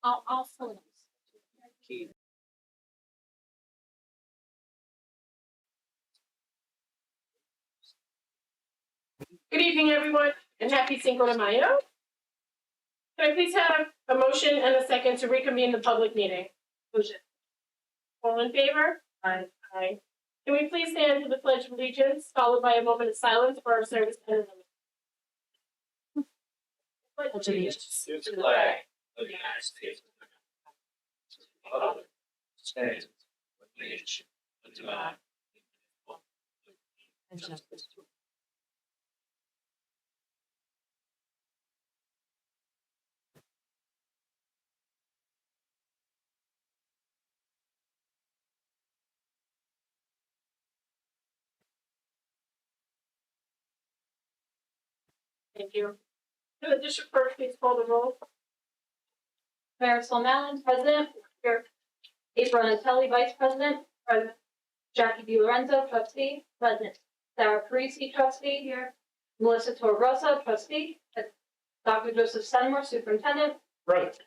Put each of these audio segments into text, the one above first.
I'll fill it. Good evening, everyone, and happy Cinco de Mayo. Can I please have a motion and a second to reconvene the public meeting? Motion. All in favor? Aye. Aye. Can we please stand for the Pledge of Allegiance, followed by a moment of silence for our service and Pledge allegiance to the flag of the United States of America, stands with nation under God, and justice. Thank you. Can the district clerk please call the roll? Marisol Mallon, President. Here. April Anatelli, Vice President. President. Jackie DiLorenzo, Trustee. President. Sarah Parisi, Trustee. Here. Melissa Torrosa, Trustee. Dr. Joseph Senmore, Superintendent. Present.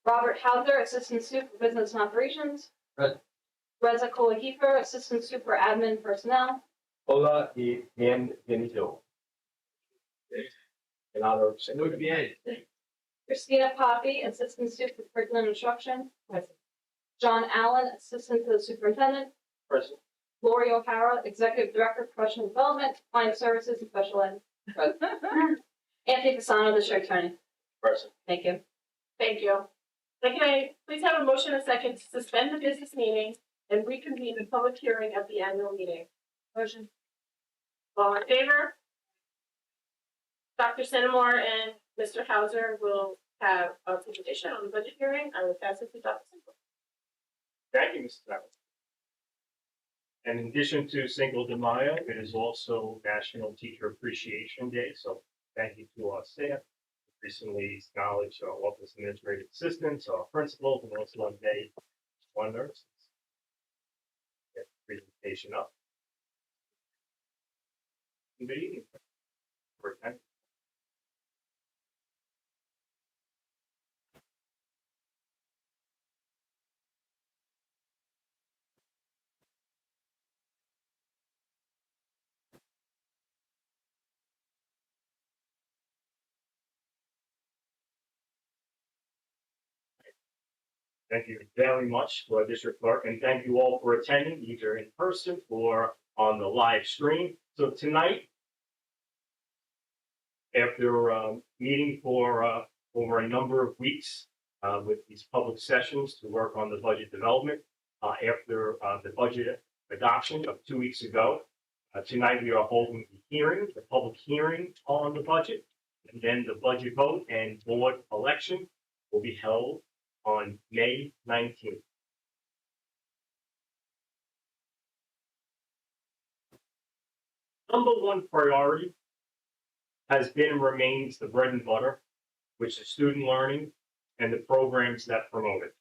Robert Hauser, Assistant Super for Business and Operations. Present. Reza Kolahifer, Assistant Super Admin Personnel. Hola y bienvenido. En honor of Saint Muy bien. Christina Poppy, Assistant Super Curriculum Instruction. Present. John Allen, Assistant to the Superintendent. Present. Lori O'Hara, Executive Director, Professional Development, Client Services, and Special Ed. Present. Anthony Fasano, District Attorney. Present. Thank you. Thank you. Now, can I please have a motion and a second to suspend the business meeting and reconvene the public hearing of the annual meeting? Motion. All in favor? Dr. Senmore and Mr. Hauser will have a presentation on the budget hearing. I will pass it to Dr. Senmore. Thank you, Mrs. Brown. And in addition to Cinco de Mayo, it is also National Teacher Appreciation Day. So thank you to our staff. Recently acknowledged our office administrative assistants, our principals, and also on day one nurses. Get the presentation up. Good evening. Thank you very much to our district clerk, and thank you all for attending, either in person or on the live stream. So tonight, after meeting for over a number of weeks with these public sessions to work on the budget development, after the budget adoption of 2 weeks ago, tonight we are holding the public hearing on the budget, and then the budget vote and board election will be held on May 19th. Number one priority has been and remains the bread and butter, which is student learning and the programs that promote it.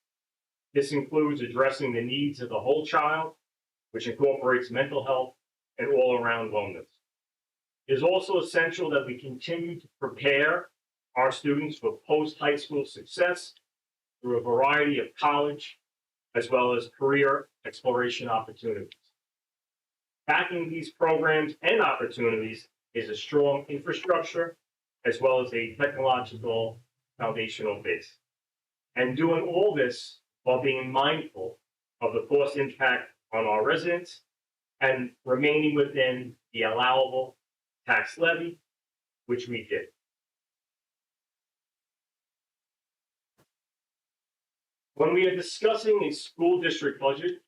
This includes addressing the needs of the whole child, which incorporates mental health and all-around wellness. It is also essential that we continue to prepare our students for post-high school success through a variety of college as well as career exploration opportunities. Backing these programs and opportunities is a strong infrastructure as well as a technological foundational base. And doing all this while being mindful of the cost impact on our residents and remaining within the allowable tax levy, which we did. When we are discussing a school district budget,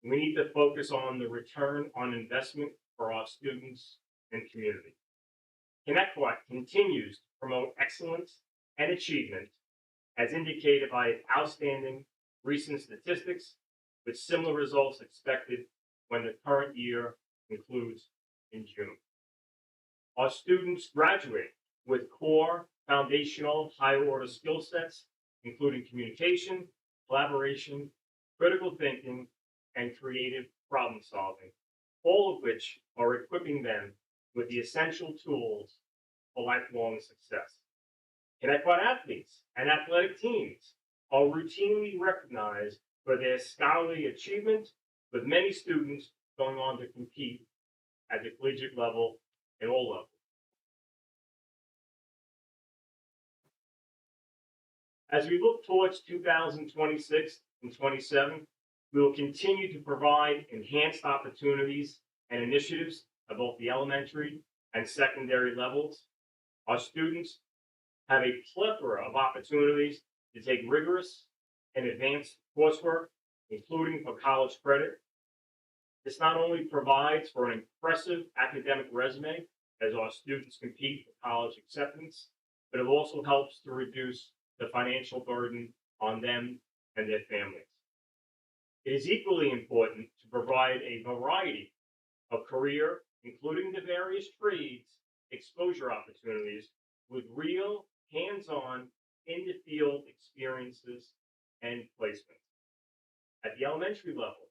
we need to focus on the return on investment for our students and community. ConnectWatt continues to promote excellence and achievement as indicated by outstanding recent statistics with similar results expected when the current year concludes in June. Our students graduate with core foundational higher order skill sets including communication, collaboration, critical thinking, and creative problem solving, all of which are equipping them with the essential tools for lifelong success. Connecticut athletes and athletic teams are routinely recognized for their scholarly achievement, with many students going on to compete at the collegiate level and all levels. As we look towards 2026 and 27, we will continue to provide enhanced opportunities and initiatives at both the elementary and secondary levels. Our students have a plethora of opportunities to take rigorous and advanced coursework, including for college credit. This not only provides for an impressive academic resume as our students compete for college acceptance, but it also helps to reduce the financial burden on them and their families. It is equally important to provide a variety of career, including the various trades, exposure opportunities with real, hands-on, in-the-field experiences and placements. At the elementary level,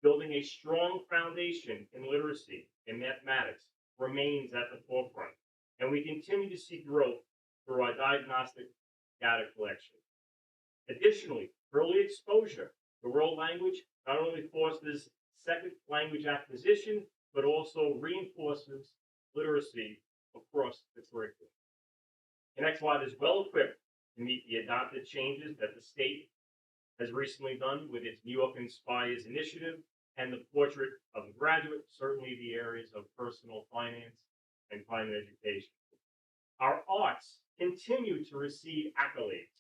building a strong foundation in literacy and mathematics remains at the forefront, and we continue to see growth through our diagnostic data collection. Additionally, early exposure to world language not only fosters second language acquisition, but also reinforces literacy across the curriculum. Connecticut is well equipped to meet the adopted changes that the state has recently done with its New York Inspires initiative and the portrait of the graduate, certainly the areas of personal finance and climate education. Our arts continue to receive accolades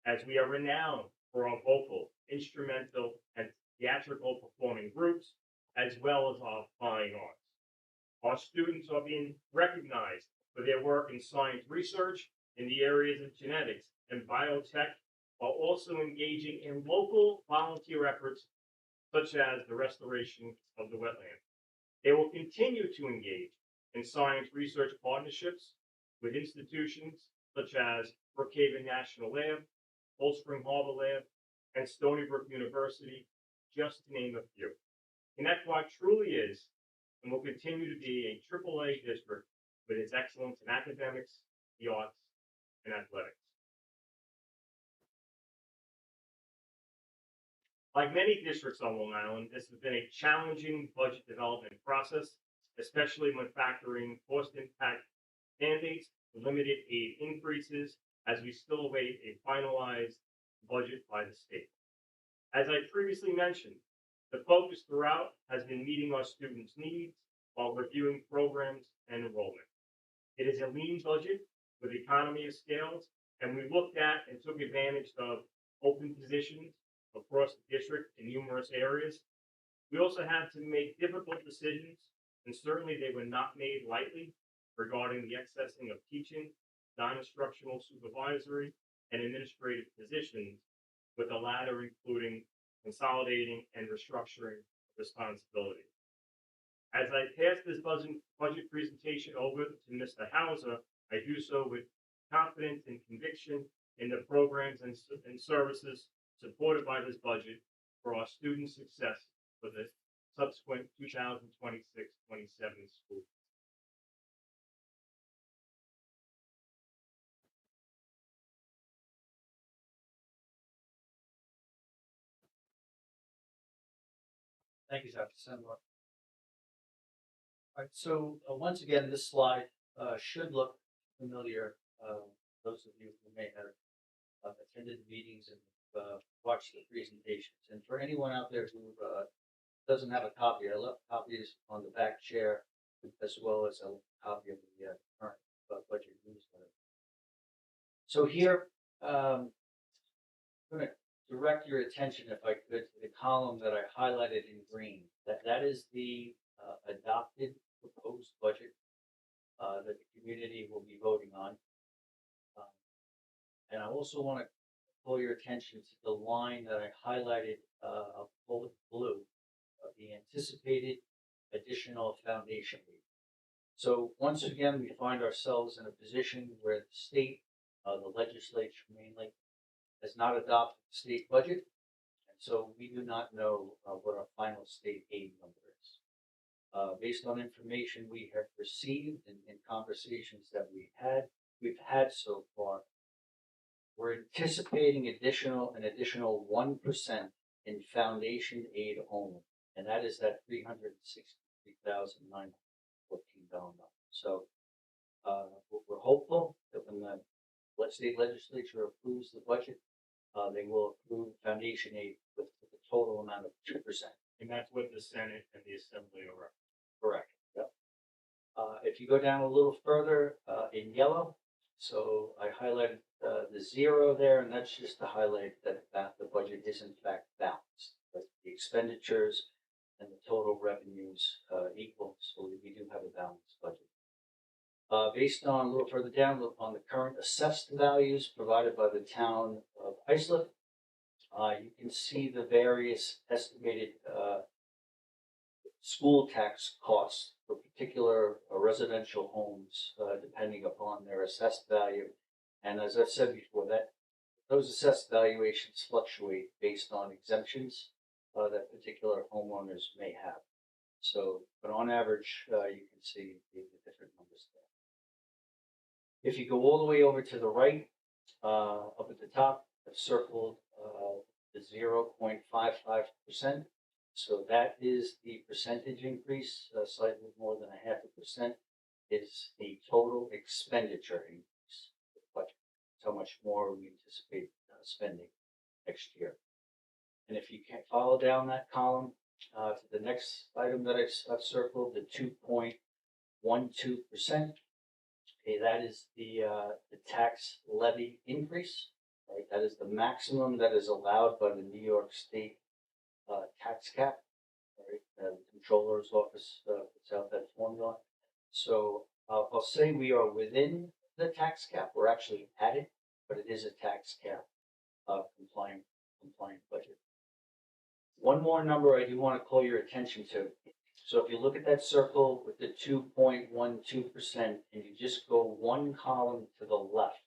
as we are renowned for our vocal, instrumental, and theatrical performing groups, as well as our fine arts. Our students are being recognized for their work in science research in the areas of genetics and biotech, while also engaging in local volunteer efforts such as the restoration of the wetland. They will continue to engage in science research partnerships with institutions such as Brookhaven National Lab, Cold Spring Harbor Lab, and Stony Brook University, just to name a few. Connecticut truly is and will continue to be a AAA district with its excellence in academics, the arts, and athletics. Like many districts on Long Island, this has been a challenging budget development process, especially when factoring cost impact mandates, limited aid increases, as we still await a finalized budget by the state. As I previously mentioned, the focus throughout has been meeting our students' needs while reviewing programs and enrollment. It is a lean budget with economy of scales, and we looked at and took advantage of open positions across the district in numerous areas. We also had to make difficult decisions, and certainly they were not made lightly, regarding the accessing of teaching, non-instructional supervisory, and administrative positions, with the latter including consolidating and restructuring responsibility. As I pass this budget presentation over to Mr. Hauser, I do so with confidence and conviction in the programs and services supported by this budget for our student success for the subsequent 2026-27 school. Thank you, Dr. Sembler. All right, so once again, this slide should look familiar. Those of you who may have attended the meetings and watched the presentations. And for anyone out there who doesn't have a copy, I left copies on the back chair, as well as a copy of the current budget newsletter. So here, I'm going to direct your attention, if I could, to the column that I highlighted in green. That is the adopted proposed budget that the community will be voting on. And I also want to pull your attention to the line that I highlighted bullet blue of the anticipated additional foundation aid. So once again, we find ourselves in a position where the state, the legislature mainly, has not adopted the state budget, and so we do not know what our final state aid number is. Based on information we have received and conversations that we've had so far, we're anticipating an additional 1% in foundation aid only, and that is that $363,914 number. So we're hopeful that when the state legislature approves the budget, they will approve foundation aid with a total amount of 2%. And that's what the Senate and the Assembly are. Correct. Yep. If you go down a little further in yellow, so I highlighted the 0 there, and that's just to highlight that the budget is in fact balanced. That the expenditures and the total revenues equal, so we do have a balanced budget. Based on a little further down on the current assessed values provided by the town of Islip, you can see the various estimated school tax costs for particular residential homes, depending upon their assessed value. And as I've said before, that those assessed valuations fluctuate based on exemptions that particular homeowners may have. So, but on average, you can see the different numbers there. If you go all the way over to the right, up at the top, I've circled the 0.55%. So that is the percentage increase, slightly more than 0.5% is the total expenditure increase. But how much more we anticipate spending next year. And if you can follow down that column to the next item that I've circled, the 2.12%. Okay, that is the tax levy increase. Right, that is the maximum that is allowed by the New York State tax cap. Right, the Comptroller's Office puts out that formula. So I'll say we are within the tax cap. We're actually at it, but it is a tax cap compliant budget. One more number I do want to call your attention to. So if you look at that circle with the 2.12% and you just go one column to the left,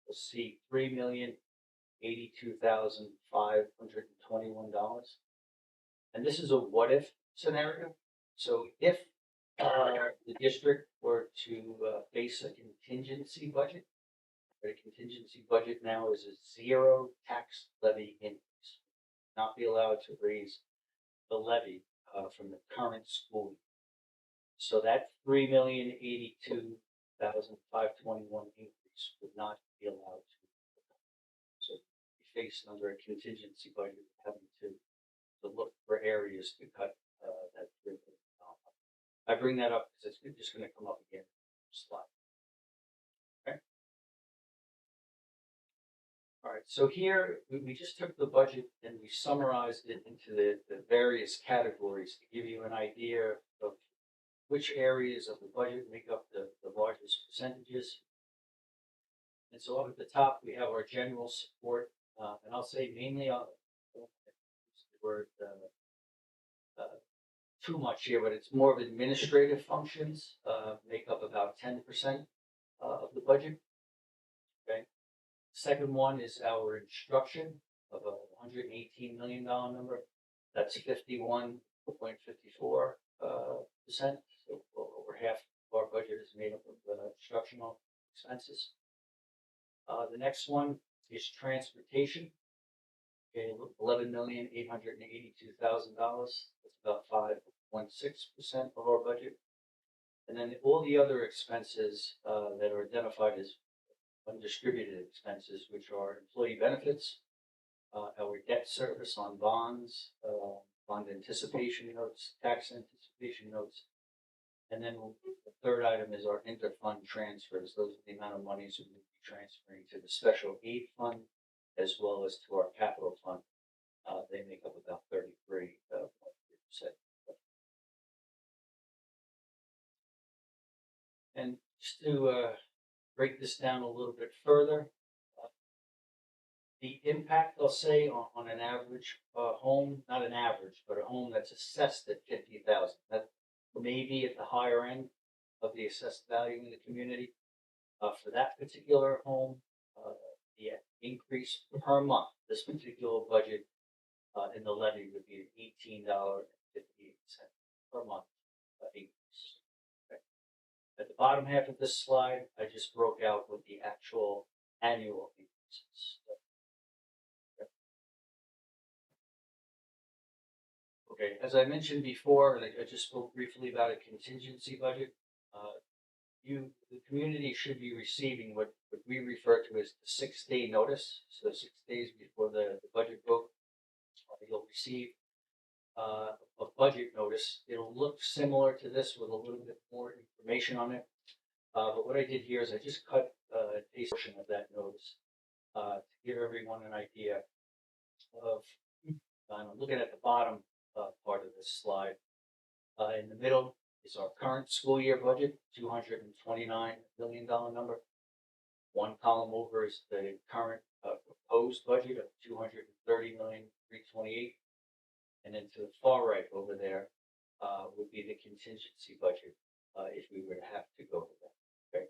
you'll see $3,082,521. And this is a what if scenario. So if the district were to face a contingency budget, the contingency budget now is a 0 tax levy increase. Not be allowed to raise the levy from the current school year. So that $3,082,521 increase would not be allowed to. So be faced under a contingency budget, having to look for areas to cut that $3 million. I bring that up because it's just going to come up again in the slide. Okay. All right, so here we just took the budget and we summarized it into the various categories to give you an idea of which areas of the budget make up the largest percentages. And so up at the top, we have our general support, and I'll say mainly, I don't use the word too much here, but it's more of administrative functions, make up about 10% of the budget. Okay. Second one is our instruction of a $118 million number. That's 51.54%. So over half of our budget is made up of instructional expenses. The next one is transportation. Okay, $11,882,000. That's about 5.6% of our budget. And then all the other expenses that are identified as undistributed expenses, which are employee benefits, our debt service on bonds, bond anticipation notes, tax anticipation notes, and then the third item is our interfund transfers. Those are the amount of monies we will be transferring to the special aid fund as well as to our capital fund. They make up about 33.3%. And just to break this down a little bit further, the impact, I'll say, on an average home, not an average, but a home that's assessed at $50,000. That may be at the higher end of the assessed value in the community. For that particular home, the increase per month, this particular budget, in the levy would be $18.58 per month, increase. Okay. At the bottom half of this slide, I just broke out what the actual annual increases. Okay, as I mentioned before, and I just spoke briefly about a contingency budget. The community should be receiving what we refer to as the 6-day notice. So 6 days before the budget vote, you'll receive a budget notice. It'll look similar to this with a little bit more information on it. But what I did here is I just cut a portion of that notice to give everyone an idea of. I'm looking at the bottom part of this slide. In the middle is our current school year budget, $229 million number. One column over is the current proposed budget of $230,328,000. And then to the far right over there would be the contingency budget if we were to have to go to that. Okay.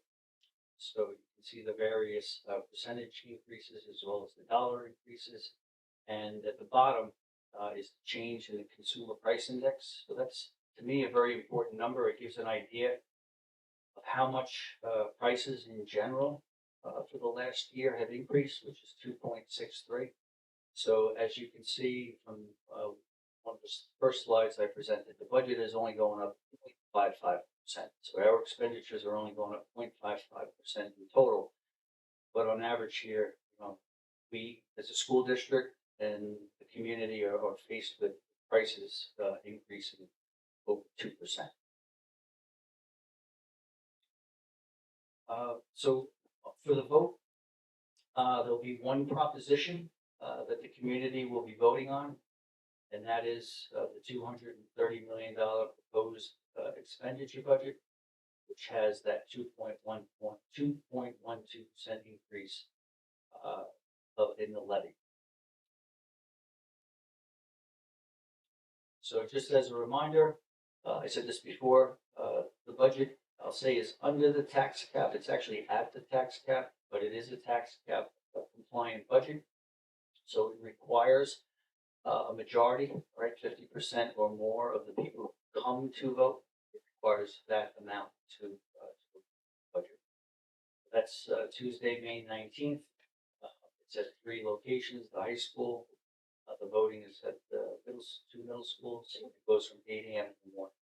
So you can see the various percentage increases as well as the dollar increases. And at the bottom is the change in the consumer price index. So that's, to me, a very important number. It gives an idea of how much prices in general for the last year have increased, which is 2.63. So as you can see from one of the first slides I presented, the budget is only going up 0.55%. So our expenditures are only going up 0.55% in total. But on average here, we as a school district and the community are faced with prices increasing over 2%. So for the vote, there'll be one proposition that the community will be voting on, and that is the $230 million proposed expenditure budget, which has that 2.12% increase in the levy. So just as a reminder, I said this before, the budget, I'll say, is under the tax cap. It's actually at the tax cap, but it is a tax cap compliant budget. So it requires a majority, right, 50% or more of the people who come to vote. It requires that amount to budget. That's Tuesday, May 19th. It's at 3 locations, the high school. The voting is at the two middle schools. It goes from 8 a.m. in the morning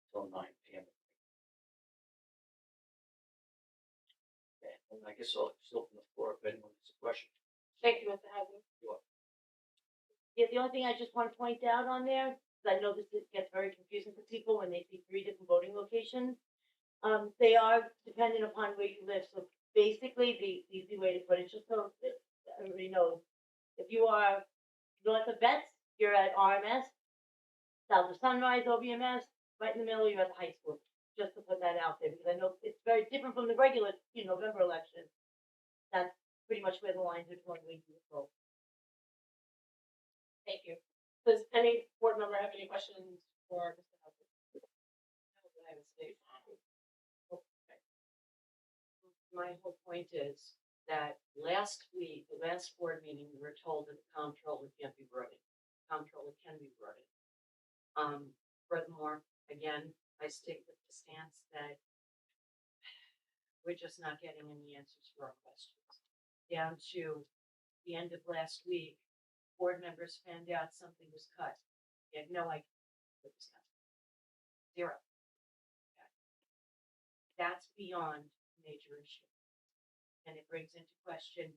until 9 p.m. And I guess I'll just open the floor if anyone has a question. Thank you, Mr. Hadley. Yeah, the only thing I just want to point out on there, because I know this gets very confusing for people when they see 3 different voting locations. They are dependent upon where you live. So basically, the easy way to put it, just so that everybody knows, if you are north of Betts, you're at RMS. South of Sunrise, OBMS. Right in the middle, you're at the high school. Just to put that out there, because I know it's very different from the regular, November election. That's pretty much where the lines are going to go. Thank you. Does any board member have any questions for Mr. Hadley? My whole point is that last week, the last board meeting, we were told that the comptroller can't be voted. Comptroller can be voted. Furthermore, again, I stick with the stance that we're just not getting any answers for our questions. Down to the end of last week, board members found out something was cut. They had no idea what was cut. 0. Okay. That's beyond major issue. And it brings into question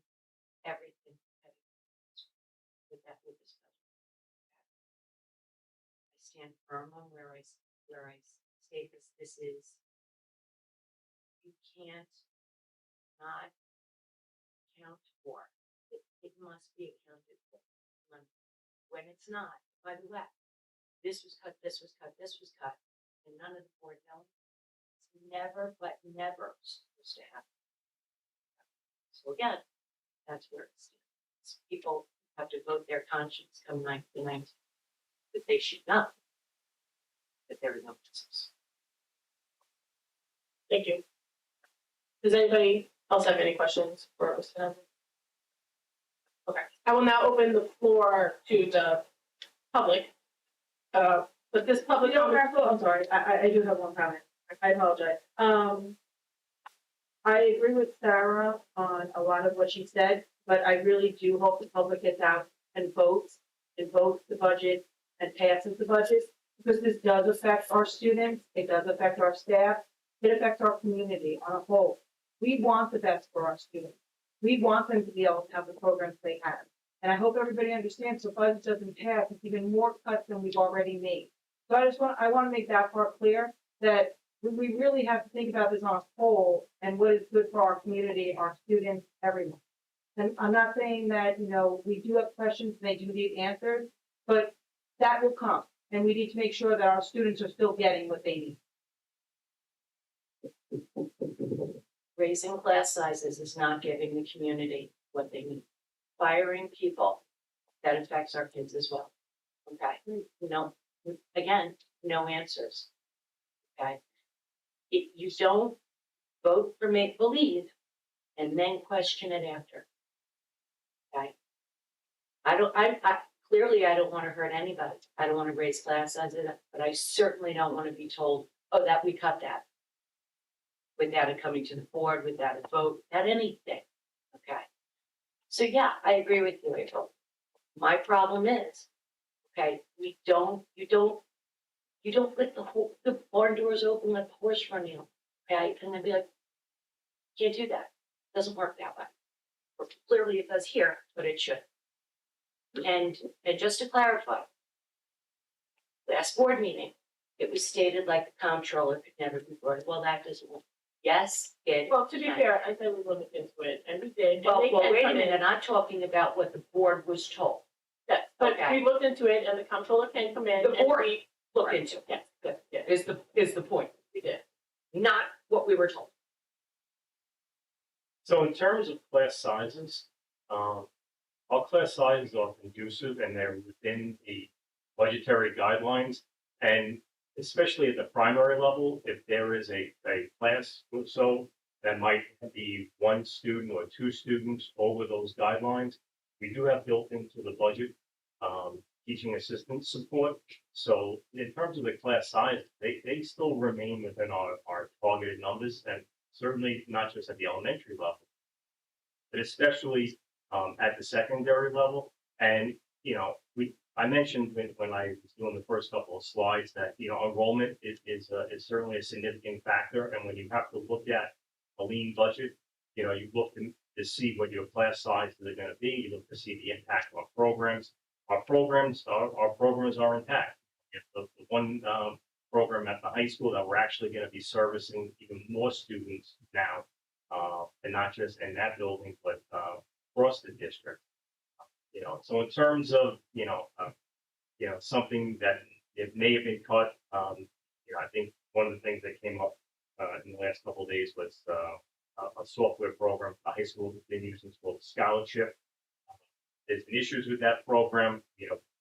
everything with this budget. I stand firm on where I state this is, you can't not account for. It must be accounted for. When it's not, by the way, this was cut, this was cut, this was cut, and none of the board knows. It's never, but never supposed to happen. So again, that's where it stands. People have to vote their conscience come 9th to 19th, but they should know that there is no justice. Thank you. Does anybody else have any questions for Mr. Hadley? I will now open the floor to the public. But this public comment, I'm sorry, I do have one comment. I apologize. I agree with Sarah on a lot of what she said, but I really do hope the public gets out and votes the budget and passes the budget, because this does affect our students, it does affect our staff, it affects our community on a whole. We want the best for our students. We want them to be able to have the programs they have. And I hope everybody understands, so if budget doesn't pass, it's even more cuts than we've already made. So I want to make that part clear, that we really have to think about this on a whole and what is good for our community, our students, everyone. And I'm not saying that, we do have questions and they do need answers, but that will come. And we need to make sure that our students are still getting what they need. Raising class sizes is not giving the community what they need. Firing people, that affects our kids as well. Okay, again, no answers. Okay. You don't vote for make-believe and then question it after. Okay. Clearly I don't want to hurt anybody. I don't want to raise class sizes, but I certainly don't want to be told, oh, that we cut that. Without it coming to the board, without a vote, without anything. Okay. So yeah, I agree with you, April. My problem is, okay, you don't let the barn doors open, let the horse run in, okay? And then be like, can't do that. Doesn't work that way. Or clearly it does here, but it should. And just to clarify, last board meeting, it was stated like the comptroller could never be brought. Well, that doesn't work. Yes, it. well, to be fair, I said we looked into it, and we did. and Well, they can wait a come in. minute, I'm not talking about what the board was told. Yes, but Okay. we looked into it, and the comptroller can come in. The and board we- Look Right. into it, Yes, Good. yes, is the point, we did. not what we were told. So in terms of class sizes, all class sizes are conducive and they're within the budgetary guidelines. And especially at the primary level, if there is a class or so that might be one student or two students over those guidelines, we do have built into the budget teaching assistant support. So in terms of the class size, they still remain within our targeted numbers, and certainly not just at the elementary level, but especially at the secondary level. And, I mentioned when I was doing the first couple of slides that, enrollment is certainly a significant factor. And when you have to look at a lean budget, you look to see what your class sizes are going to be. You look to see the impact on programs. Our programs are intact. The one program at the high school that we're actually going to be servicing even more students now, and not just in that building, but across the district. So in terms of something that it may have been cut, I think one of the things that came up in the last couple of days was a software program the high school has been using called Scholarship. There's been issues with that program,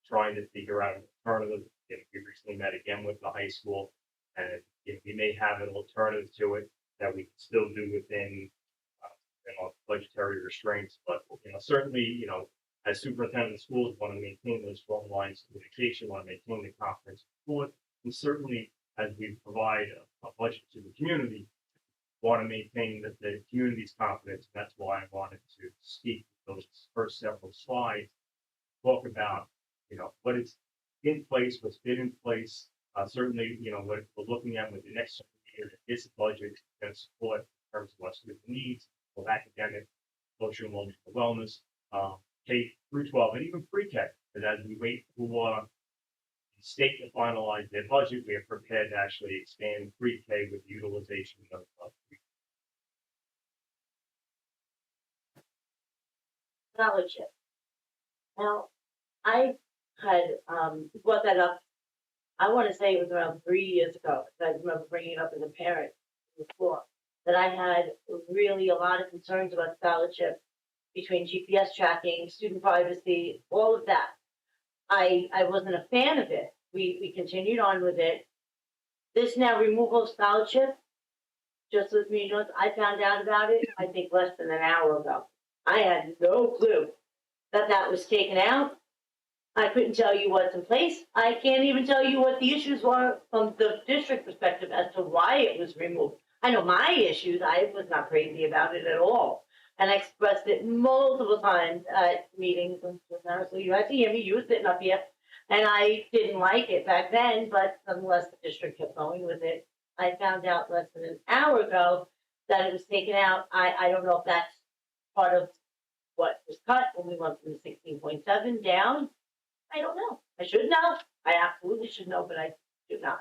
trying to figure out an alternative. We recently met again with the high school, and we may have an alternative to it that we can still do within budgetary restraints. But certainly, as superintendent of schools, want to maintain those strong lines of communication, want to maintain the confidence of support, and certainly as we provide a budget to the community, want to maintain the community's confidence. And that's why I wanted to speak those first several slides, talk about, what is in place, what's been in place. Certainly, what we're looking at with the next year, this budget can support in terms of our student needs, both academic, social, emotional wellness, K through 12, and even pre-K. But as we wait for the state to finalize their budget, we are prepared to actually expand pre-K with the utilization of Scholarship. Now, I had brought that up, I want to say it was around 3 years ago, because I remember bringing it up as a parent before, that I had really a lot of concerns about scholarship between GPS tracking, student privacy, all of that. I wasn't a fan of it. We continued on with it. This now removal of scholarship, just with me, I found out about it, I think less than an hour ago. I had no clue that that was taken out. I couldn't tell you what's in place. I can't even tell you what the issues were from the district perspective as to why it was removed. I know my issues, I was not crazy about it at all. And I expressed it multiple times at meetings, and honestly, you had to hear me, you were sitting up here. And I didn't like it back then, but unless the district kept going with it, I found out less than an hour ago that it was taken out. I don't know if that's part of what was cut when we went from the 16.7 down. I don't know. I should know. I absolutely should know, but I do not.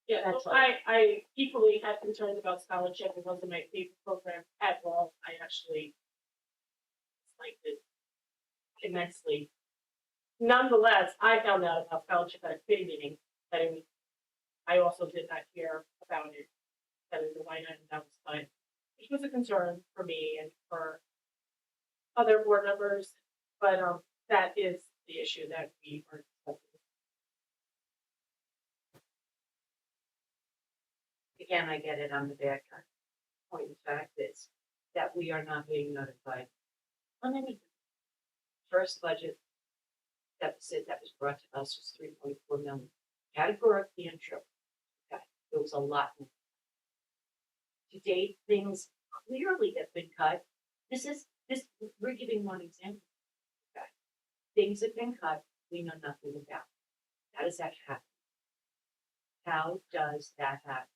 Yeah, That's so fine. I equally had concerns about scholarship. It wasn't my favorite program at all. I actually liked it immensely. Nonetheless, I found out about scholarship at a committee meeting that it was, I also did not hear about it, that it was a line item that was cut, which was a concern for me and for other board members, but, that is the issue that we are discussing. Again, I get it on the back. Point of fact is that we are not being notified on anything. First budget deficit that was brought to us was 3.4 million. Categorically untrue. Okay, there was a lot more. To date, things clearly have been cut. We're giving one example. Okay, things have been cut we know nothing about. How does that happen? How does that happen?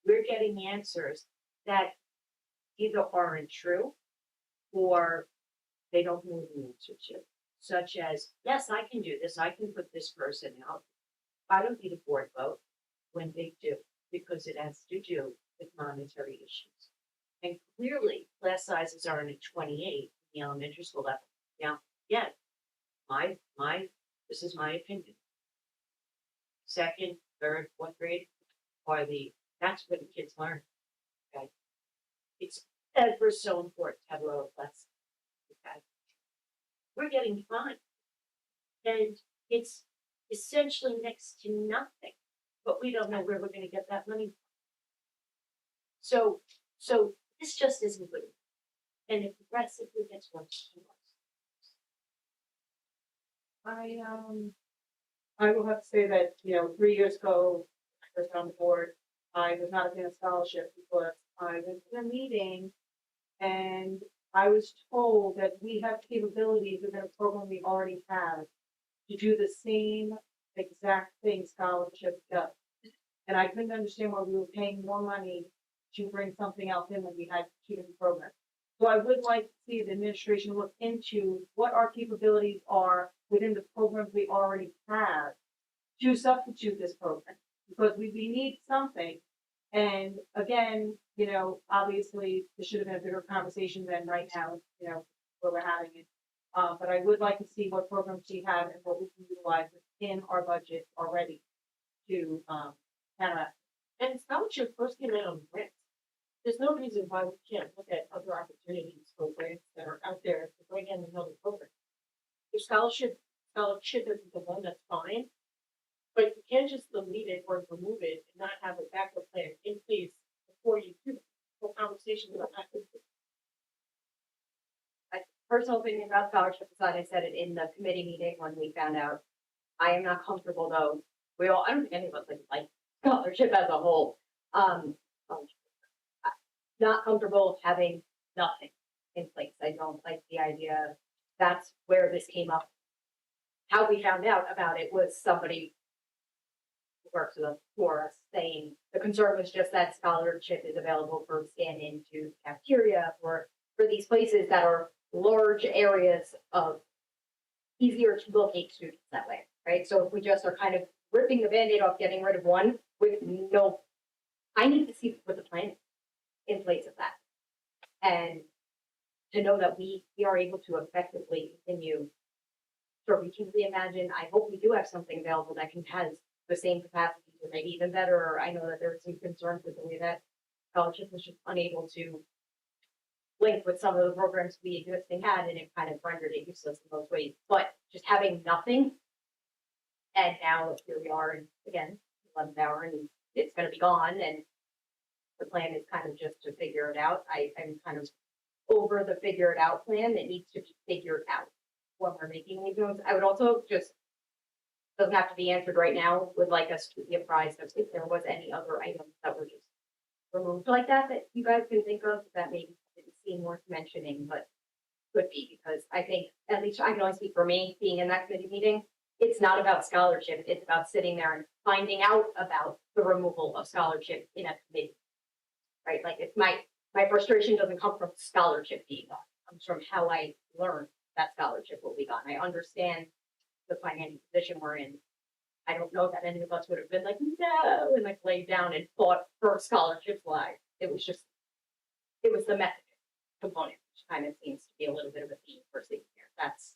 We're getting answers that either aren't true or they don't know the answer to, such as, yes, I can do this, I can put this person out. I don't need a board vote when they do, because it has to do with monetary issues. And clearly, class sizes are at 28 in the elementary school level. Now, yeah, this is my opinion. Second, third, fourth grade that's where the kids learn. Okay. It's ever so important to have lower classes. Okay. We're getting fine. And it's essentially next to nothing, but we don't know where we're gonna get that money from. So this just isn't good. And it progressively gets worse and worse. I will have to say that, 3 years ago, I first on the board, I was not a fan of scholarship because I went to a meeting and I was told that we have capabilities within a program we already have to do the same exact thing scholarship does. And I couldn't understand why we were paying more money to bring something else in when we had two different programs. So I would like to see the administration look into what our capabilities are within the programs we already have to substitute this program, because we need something. And again, obviously, this should have been a bigger conversation than right now, where we're having it. But I would like to see what programs we have and what we can utilize within our budget already to, kind of. And scholarship first came out on grants. There's no reason why we can't look at other opportunities for grants that are out there to bring in another program. If scholarship isn't the one, that's fine. But you can't just delete it or remove it and not have a backup plan in place before you do the conversation about that. Personal opinion about scholarship aside, I said it in the committee meeting when we found out. I am not comfortable though. I don't think any of us like scholarship as a whole. Not comfortable having nothing in place. I don't like the idea. That's where this came up. How we found out about it was somebody who works for us saying the concern was just that scholarship is available for stand into cafeteria for these places that are large areas of easier to locate students that way, right? So if we just are kind of ripping the Band-Aid off, getting rid of one with no, I need to see what the plan is in place of that. And to know that we are able to effectively continue to reasonably imagine, I hope we do have something available that has the same capacity or maybe even better. I know that there are some concerns with the way that scholarship was just unable to link with some of the programs we existing had, and it kind of rendered it useless in most ways. But just having nothing, and now here we are, and again, 11th hour, and it's going to be gone, and the plan is kind of just to figure it out. I'm kind of over the figured out plan that needs to be figured out when we're making these moves. I would also just, doesn't have to be answered right now, would like us to be apprised of if there was any other items that were just removed like that you guys can think of that maybe didn't seem worth mentioning, but could be, because I think, at least I can only speak for me, being in that committee meeting, it's not about scholarship, it's about sitting there and finding out about the removal of scholarship in a committee. Right, like it's my frustration doesn't come from scholarship being gone, it comes from how I learned that scholarship will be gone. I understand the financial position we're in. I don't know that any of us would have been like, no, and like laid down and fought for scholarship flag. It was the method component, which kind of seems to be a little bit of a theme for sitting here. That's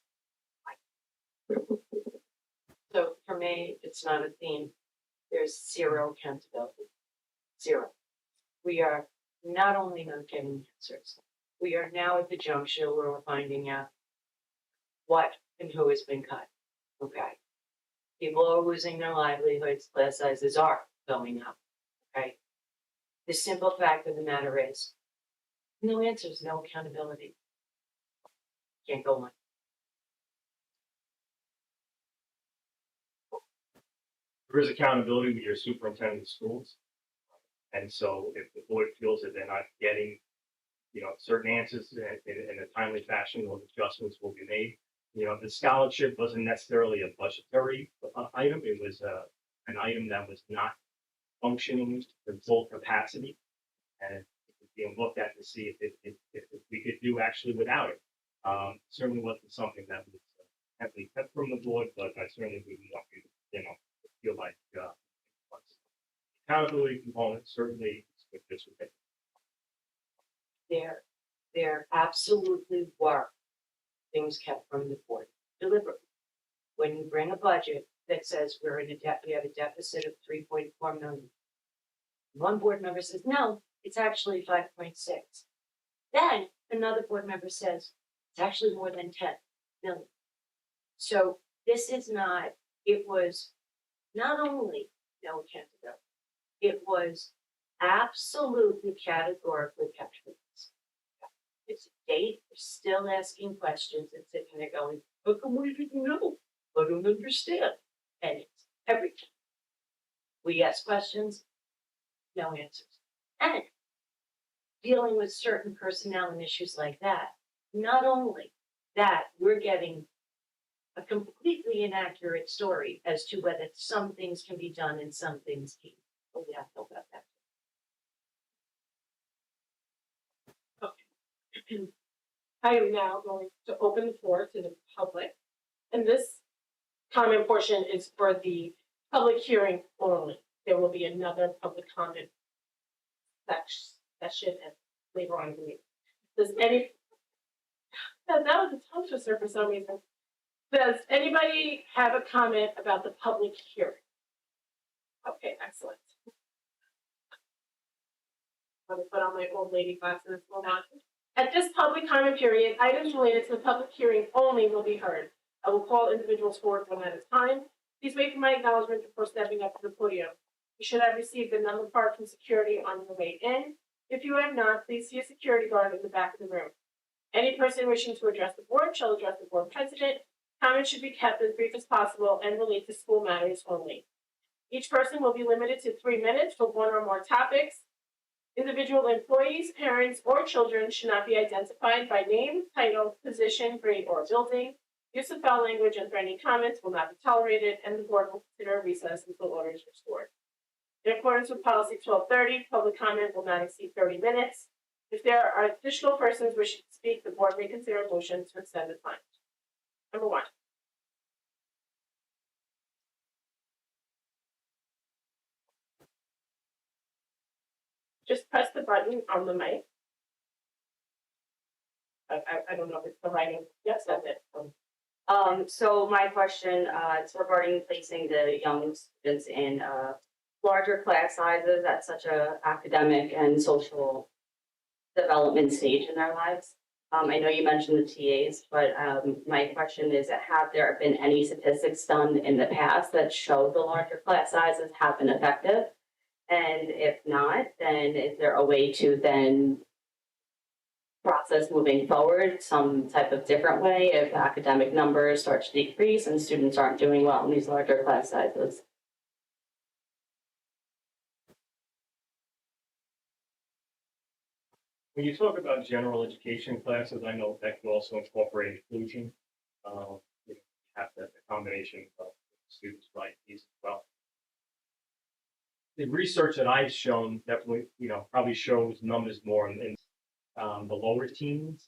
So for me, it's not a theme. There's zero accountability. Zero. We are not only not getting answers, we are now at the juncture where we're finding out what and who has been cut. Okay. People are losing their livelihoods, class sizes are going up. Okay. The simple fact of the matter is, no answers, no accountability. Can't go on. There is accountability with your superintendent of schools. And so if the board feels that they're not getting, certain answers in a timely fashion, those adjustments will be made. The scholarship wasn't necessarily a budgetary item. It was an item that was not functioning to full capacity. And it's being looked at to see if we could do actually without it. Certainly wasn't something that was heavily cut from the board, but I certainly wouldn't want you to, feel like accountability component certainly with this with it. There absolutely were things kept from the board deliberately. When you bring a budget that says we have a deficit of 3.4 million. One board member says, no, it's actually 5.6. Then another board member says, it's actually more than 10 million. So this is not, it was not only no accountability, it was absolutely categorically kept from us. It's a date, we're still asking questions and sitting there going, how come we didn't know? I don't understand. And it's everything. We ask questions, no answers. And dealing with certain personnel and issues like that, not only that, we're getting a completely inaccurate story as to whether some things can be done and some things can't. But we have to know about that. I am now going to open the floor to the public. And this comment portion is for the public hearing only. There will be another public comment session later on in the meeting. Does any, that was a tongue twister for some reason. Does anybody have a comment about the public hearing? Okay, excellent. I'm gonna put on my old lady glasses, hold on. At this public comment period, items related to the public hearing only will be heard. I will call individuals forward one at a time. Please wait for my acknowledgement before stepping up to the podium. You should have received a number card from security on your way in. If you have not, please see a security guard in the back of the room. Any person wishing to address the board shall address the board president. Comments should be kept as brief as possible and relate to school matters only. Each person will be limited to 3 minutes for one or more topics. Individual employees, parents, or children should not be identified by name, title, position, grade, or building. Use of foul language and threatening comments will not be tolerated, and the board will consider a recess until order is restored. In accordance with policy 1230, public comment will not exceed 30 minutes. If there are additional persons wishing to speak, the board may consider a motion to extend the time. Number 1. Just press the button on the mic. I don't know if it's the writing. Yes, that's it. So my question, is regarding placing the young students in, larger class sizes at such a academic and social development stage in their lives. I know you mentioned the TAs, but, my question is, have there been any statistics done in the past that show the larger class sizes have been effective? And if not, then is there a way to then process moving forward, some type of different way if academic numbers start to decrease and students aren't doing well in these larger class sizes. When you talk about general education classes, I know that can also incorporate inclusion. You have that combination of students' rights as well. The research that I've shown definitely, probably shows numbers more in the lower teens.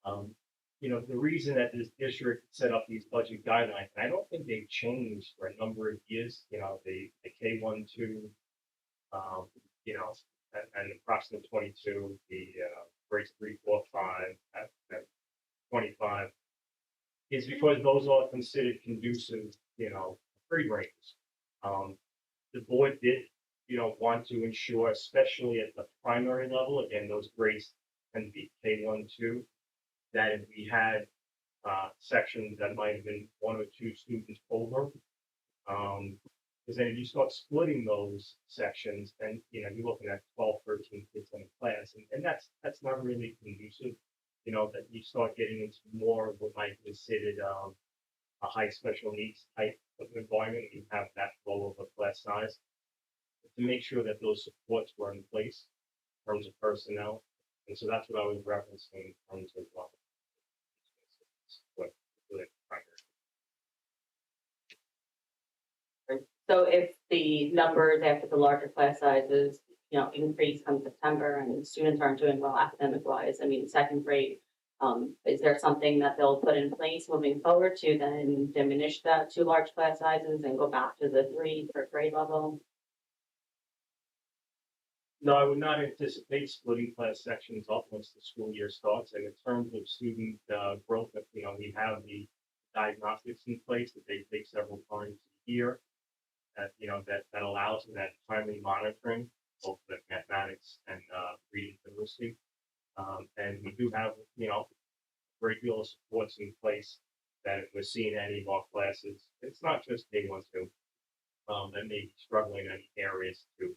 The reason that this district set up these budget guidelines, and I don't think they've changed for a number of years, the K1, 2, and approximately 22, the grades 3, 4, 5, at 25, is because those are considered conducive, free ranges. The board did, want to ensure, especially at the primary level, again, those grades can be K1, 2, that if we had sections that might have been 1 or 2 students over, because then if you start splitting those sections, then you're looking at 12, 13 kids in a class, and that's not really conducive. That you start getting into more of what might be considered a high special needs type of environment. You have that low of a class size to make sure that those supports were in place in terms of personnel, and so that's what I was referencing in terms of what the primary. So if the numbers after the larger class sizes, increase come September and students aren't doing well academic wise, I mean, second grade, is there something that they'll put in place moving forward to then diminish that 2 large class sizes and go back to the 3 for grade level? No, I would not anticipate splitting class sections up once the school year starts. And in terms of student growth, we have the diagnostics in place that they take several times a year. That allows for that timely monitoring, both the mathematics and reading literacy. And we do have, a great deal of supports in place that if we're seeing any of our classes, it's not just K1, 2, that may be struggling in any areas to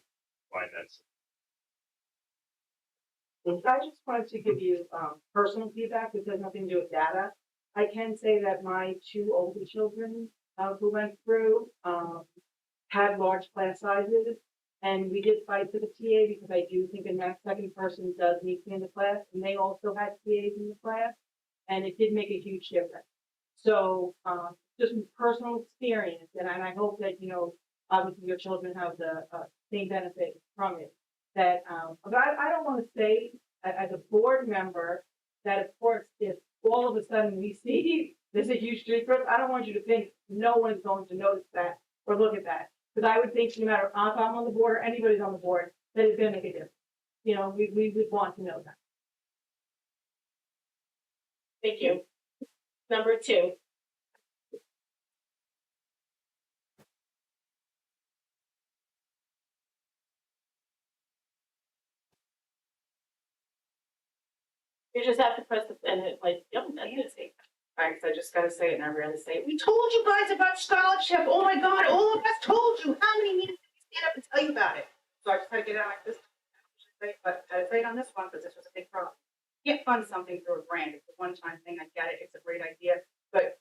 provide that support. I just wanted to give you personal feedback, which has nothing to do with data. I can say that my 2 older children who went through had large class sizes, and we did fight for the TA because I do think a second person does need to be in the class, and they also had TAs in the class, and it did make a huge difference. So just from personal experience, and I hope that, obviously your children have the same benefit from it. That, but I don't want to say as a board member that, of course, if all of a sudden we see there's a huge difference, I don't want you to think no one's going to notice that or look at that. Because I would think no matter if I'm on the board or anybody's on the board, that it's going to make a difference. We would want to know that. Thank you. Number 2. You just have to press the, and it yep, that's it. All right, so I just gotta say it, and I rarely say it. We told you guys about scholarship. Oh my God, all of us told you. How many meetings did we stand up and tell you about it? So I just had to get it out like this. But I say it on this one because this was a big problem. You can't fund something through a grant. It's a one-time thing. I get it. It's a great idea, but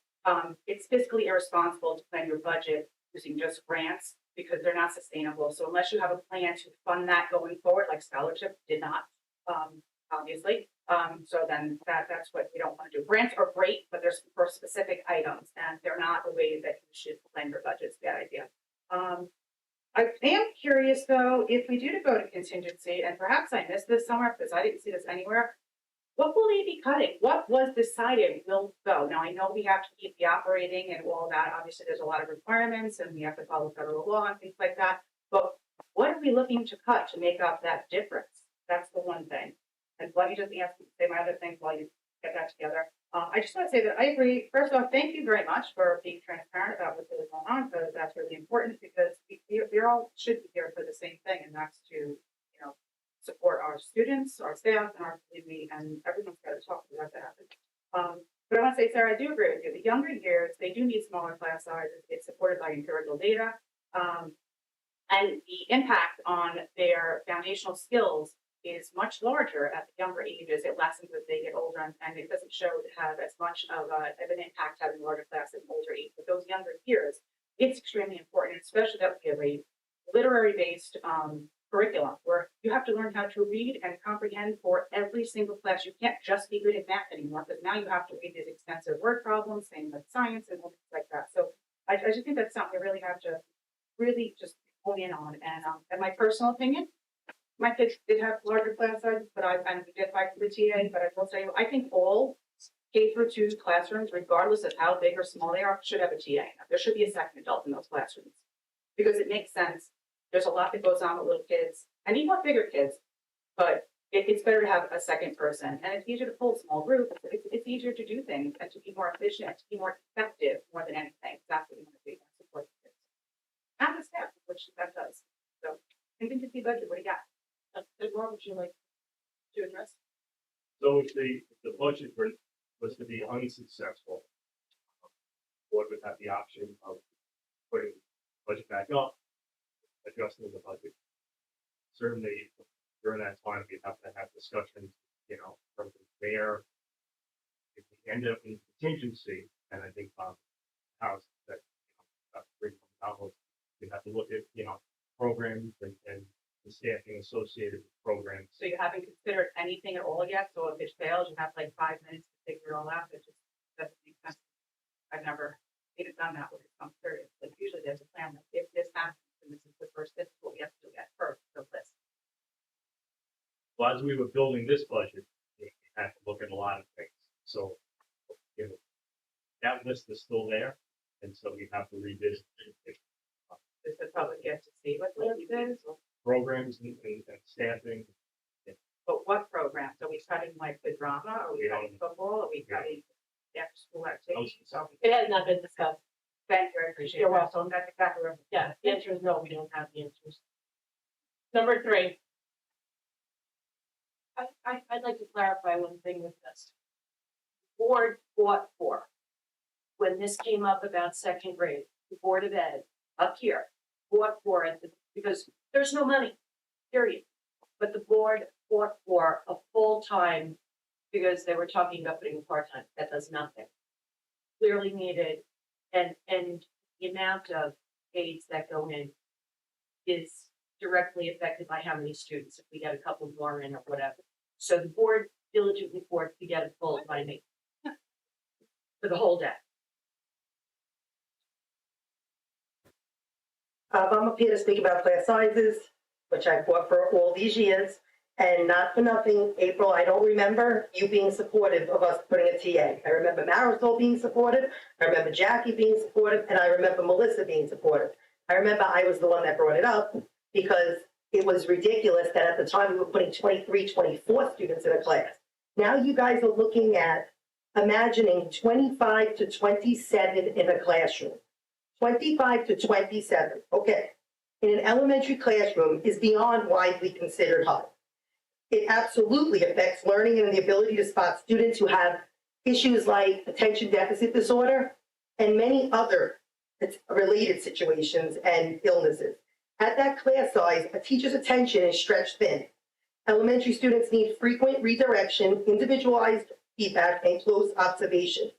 it's fiscally irresponsible to plan your budget using just grants because they're not sustainable. So unless you have a plan to fund that going forward, like scholarship did not, obviously. So then that's what you don't want to do. Grants are great, but they're for specific items and they're not the way that you should plan your budget. It's a bad idea. I am curious though, if we do go to contingency, and perhaps I missed this somewhere because I didn't see this anywhere, what will they be cutting? What was decided will go? Now I know we have to keep the operating and all that. Obviously there's a lot of requirements and we have to follow federal law and things like that. But what are we looking to cut to make up that difference? That's the one thing. And let me just say my other things while you get that together. I just want to say that I agree. First off, thank you very much for being transparent about what's really going on, because that's really important because we all should be here for the same thing, and that's to, support our students, our staff, and our community, and everyone's got to talk about that. But I want to say, Sarah, I do agree with you. The younger years, they do need smaller class sizes. It's supported by empirical data. And the impact on their foundational skills is much larger at the younger ages. It lessens as they get older, and it doesn't show to have as much of an impact having a larger class at an older age. But those younger years, it's extremely important, especially that we have a literary-based curriculum where you have to learn how to read and comprehend for every single class. You can't just be good at math anymore, because now you have to read these extensive word problems, same with science and things like that. So I just think that's something we really have to really just hone in on. And my personal opinion, my kids did have larger class sizes, but I did fight for the TA. But I will tell you, I think all K-2 classrooms, regardless of how big or small they are, should have a TA. There should be a second adult in those classrooms because it makes sense. There's a lot that goes on with little kids, and even with bigger kids, but it's better to have a second person. And it's easier to pull a small group. It's easier to do things and to be more efficient, to be more effective more than anything. That's what we want to do, support the kids. And the staff, which that does. So, contingency budget, what do you got? What would you like to address? So if the budget was to be unsuccessful, board would have the option of putting the budget back up, adjusting the budget. Certainly during that time, we'd have to have discussions, from there. If we end up in contingency, and I think house that $3 million, we have to look at, programs and the staffing associated with programs. So you haven't considered anything at all yet? So if it fails, you have like 5 minutes to figure it all out. It just doesn't make sense. I've never even done that with some period. Like usually there's a plan, like if this happens, and this is this is what we have to do at first, the list. Well, as we were building this budget, we had to look at a lot of things. So, that list is still there, and so we have to revisit it. Does the public get to see what the list is? Programs and staffing. But what programs? Are we cutting like the drama? Are we cutting football? Are we cutting after school activities? It has not been discussed. Thank you, I appreciate it. You're welcome. That's exactly right. Yeah, the answer is no, we don't have the answers. Number 3. I'd like to clarify one thing with this. Board fought for, when this came up about second grade, the Board of Ed up here fought for it because there's no money, period. But the board fought for a full-time because they were talking about putting a part-time. That does nothing. Clearly needed, and the amount of aides that go in is directly affected by how many students, if we get a couple more in or whatever. So the board diligently fought to get a full-time aide for the whole day. I'm up here to speak about class sizes, which I fought for all these years. And not for nothing, April, I don't remember you being supportive of us putting a TA. I remember Marisol being supportive, I remember Jackie being supportive, and I remember Melissa being supportive. I remember I was the one that brought it up because it was ridiculous that at the time we were putting 23, 24 students in a class. Now you guys are looking at imagining 25 to 27 in a classroom. 25 to 27, okay, in an elementary classroom is beyond widely considered high. It absolutely affects learning and the ability to spot students who have issues like attention deficit disorder and many other related situations and illnesses. At that class size, a teacher's attention is stretched thin. Elementary students need frequent redirection, individualized feedback, and close observation.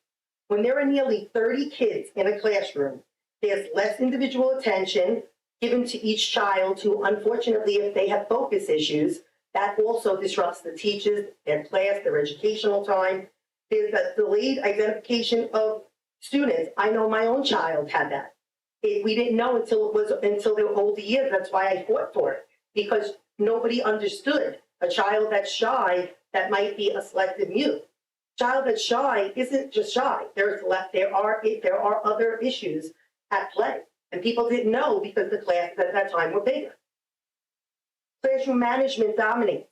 When there are nearly 30 kids in a classroom, there's less individual attention given to each child who, unfortunately, if they have focus issues, that also disrupts the teachers, their class, their educational time. There's a delayed identification of students. I know my own child had that. We didn't know until their older years. That's why I fought for it, because nobody understood a child that's shy that might be a selective mute. Child that's shy isn't just shy. There are other issues at play, and people didn't know because the classes at that time were bigger. Classroom management dominates.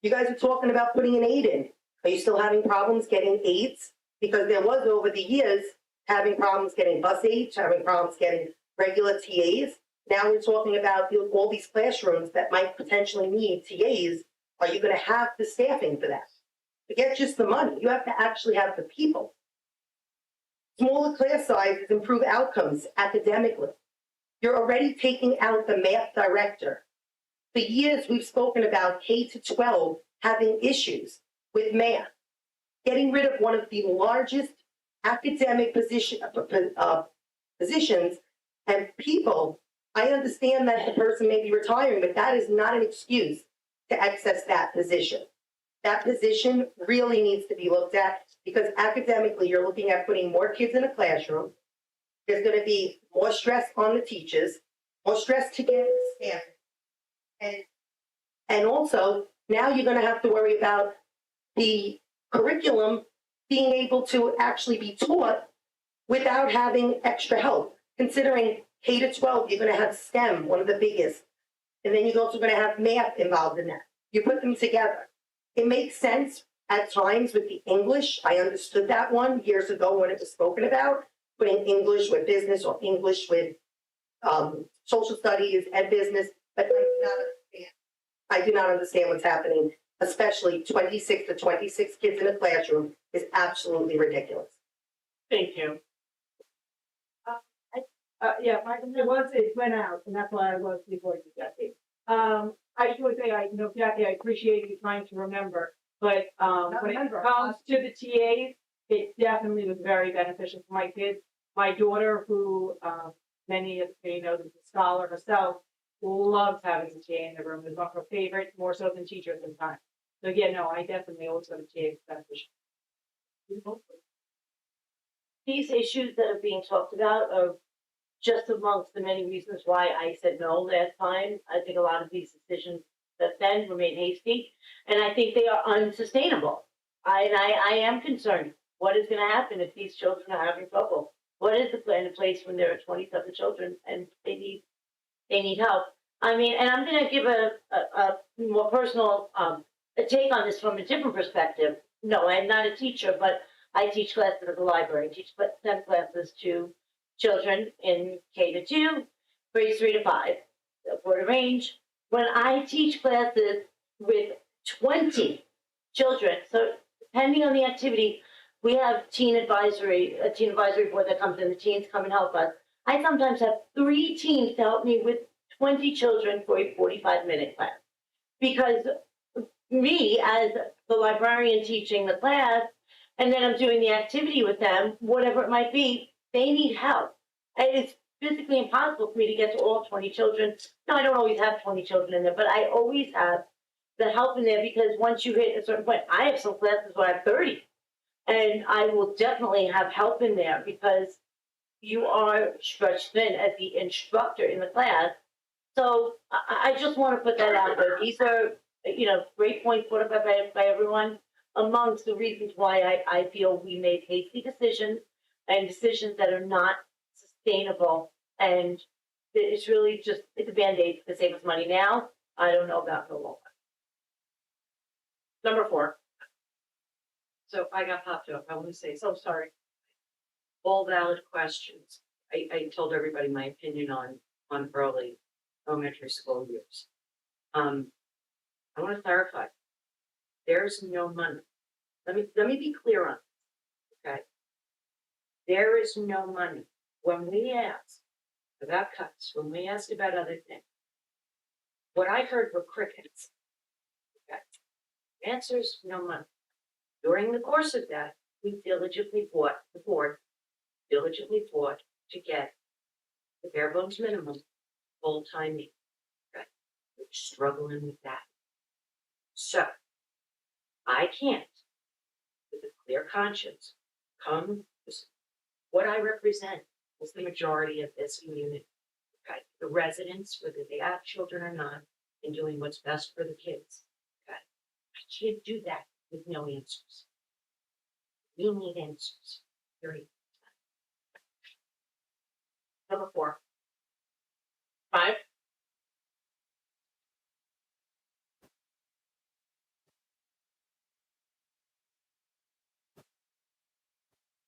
You guys are talking about putting an aide in. Are you still having problems getting aides? Because there was over the years having problems getting bus aides, having problems getting regular TAs. Now we're talking about all these classrooms that might potentially need TAs. Are you going to have the staffing for that? Forget just the money. You have to actually have the people. Smaller class sizes improve outcomes academically. You're already taking out the math director. For years, we've spoken about K to 12 having issues with math. Getting rid of one of the largest academic positions and people, I understand that the person may be retiring, but that is not an excuse to access that position. That position really needs to be looked at because academically, you're looking at putting more kids in a classroom. There's going to be more stress on the teachers, more stress to get the staff. And also, now you're going to have to worry about the curriculum being able to actually be taught without having extra help. Considering K to 12, you're going to have STEM, one of the biggest. And then you're also going to have math involved in that. You put them together. It makes sense at times with the English. I understood that one years ago when it was spoken about, putting English with business or English with social studies and business, but I do not understand what's happening, especially 26 to 26 kids in a classroom is absolutely ridiculous. Thank you. It went out, and that's why I was before you, Jackie. I just want to say, Jackie, I appreciate you trying to remember, but, when it comes to the TAs, it definitely was very beneficial for my kids. My daughter, who, many of you know, is a scholar herself, loves having a TA in the room. It's one of her favorites, more so than teachers in time. So yeah, no, I definitely always go to TA is beneficial. These issues that are being talked about are just amongst the many reasons why I said no last time. I think a lot of these decisions that then were made hasty, and I think they are unsustainable. I am concerned. What is going to happen if these children are having trouble? What is the plan in place when there are 27 children and they need help? I mean, and I'm going to give a more personal a take on this from a different perspective. No, I'm not a teacher, but I teach classes at the library. I teach 10 classes to children in K to 2, grades 3 to 5, Florida range. When I teach classes with 20 children, so depending on the activity, we have a teen advisory board that comes in, the teens come and help us. I sometimes have 3 teens to help me with 20 children for a 45-minute class. Because me, as the librarian teaching the class, and then I'm doing the activity with them, whatever it might be, they need help. And it's physically impossible for me to get to all 20 children. No, I don't always have 20 children in there, but I always have the help in there because once you hit a certain point, I have some classes where I have 30. And I will definitely have help in there because you are stretched thin as the instructor in the class. So I just want to put that out there. These are, great points put up by everyone amongst the reasons why I feel we made hasty decisions and decisions that are not sustainable. And it's really just, it's a Band-Aid to save us money now. I don't know about the long run. Number 4. So I got popped up. I want to say, So sorry. all valid questions. I told everybody my opinion on early elementary school years. I want to clarify. There's no money. Let me be clear on this, okay? There is no money. When we asked about cuts, when we asked about other things, what I heard were crickets. Okay. Answers, no money. During the course of that, the board diligently fought to get the bare bones minimum full-time meeting. Okay. We're struggling with that. So, I can't, with a clear conscience, what I represent is the majority of this community. Okay. The residents, whether they have children or not, and doing what's best for the kids. Okay. I can't do that with no answers. We need answers. Period. Number 4. 5.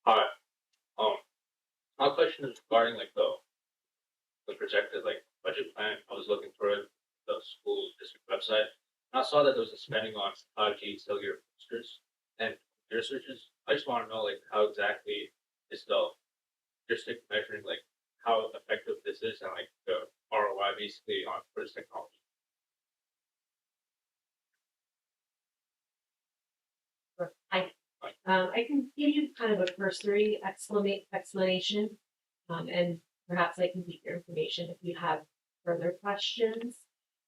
Hi. My question is regarding the projected budget plan. I was looking for it, the school district website, and I saw that there was a spending on 5G cellular boosters and computer switches. I just want to know how exactly is the district measuring how effective this is and the ROI basically on for this technology. I can give you kind of a cursory explanation, and perhaps I can keep your information if you have further questions.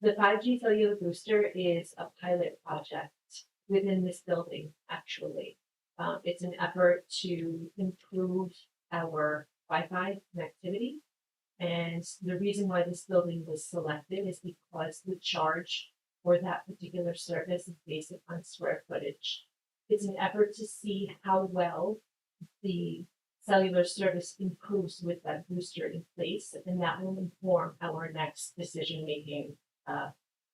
The 5G cellular booster is a pilot project within this building, actually. It's an effort to improve our Wi-Fi connectivity. And the reason why this building was selected is because the charge for that particular service is based upon square footage. It's an effort to see how well the cellular service improves with that booster in place, and that will inform our next decision making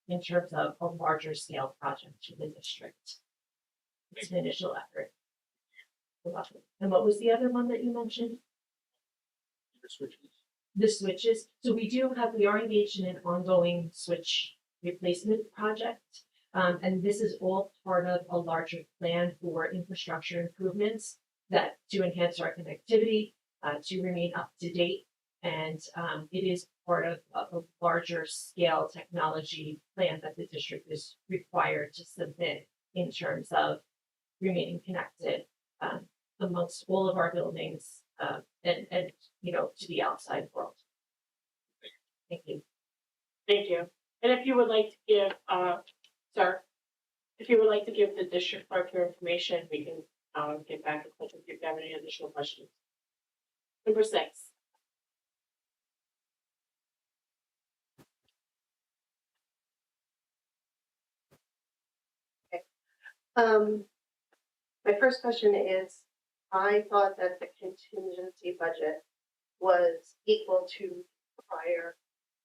in terms of a larger scale project for the district. It's an initial effort. You're welcome. And what was the other one that you mentioned? The switches. So we are engaged in an ongoing switch replacement project. And this is all part of a larger plan for infrastructure improvements that to enhance our connectivity, to remain up to date. And it is part of a larger scale technology plan that the district is required to submit in terms of remaining connected amongst all of our buildings and to the outside world. Thank you. Thank you. And if you would like to give, sir, if you would like to give the district clerk your information, we can get back in touch with you if you have any additional questions. Number 6. My first question is, I thought that the contingency budget was equal to prior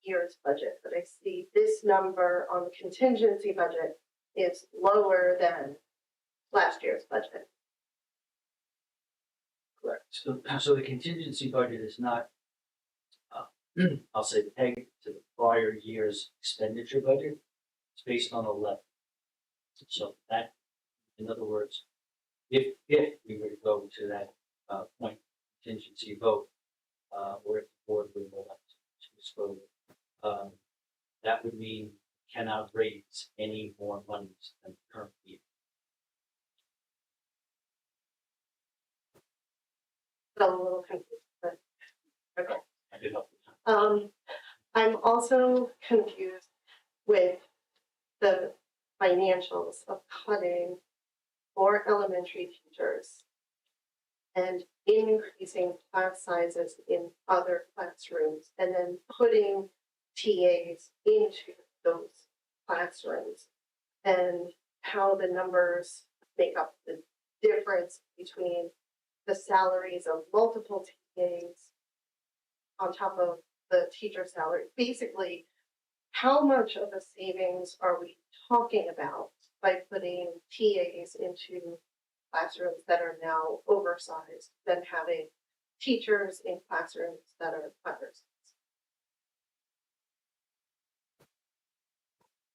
year's budget, but I see this number on the contingency budget is lower than last year's budget. Correct. So the contingency budget is not, I'll say, pegged to the prior year's expenditure budget. It's based on a levy. So that, in other words, if we were to go to that point contingency vote, or if the board would elect to dispose, that would mean cannot raise any more monies than the current year. I'm a little confused, but okay. I did help. I'm also confused with the financials of cutting 4 elementary teachers and increasing class sizes in other classrooms and then putting TAs into those classrooms and how the numbers make up the difference between the salaries of multiple TAs on top of the teacher salary. Basically, how much of a savings are we talking about by putting TAs into classrooms that are now oversized than having teachers in classrooms that are undersized?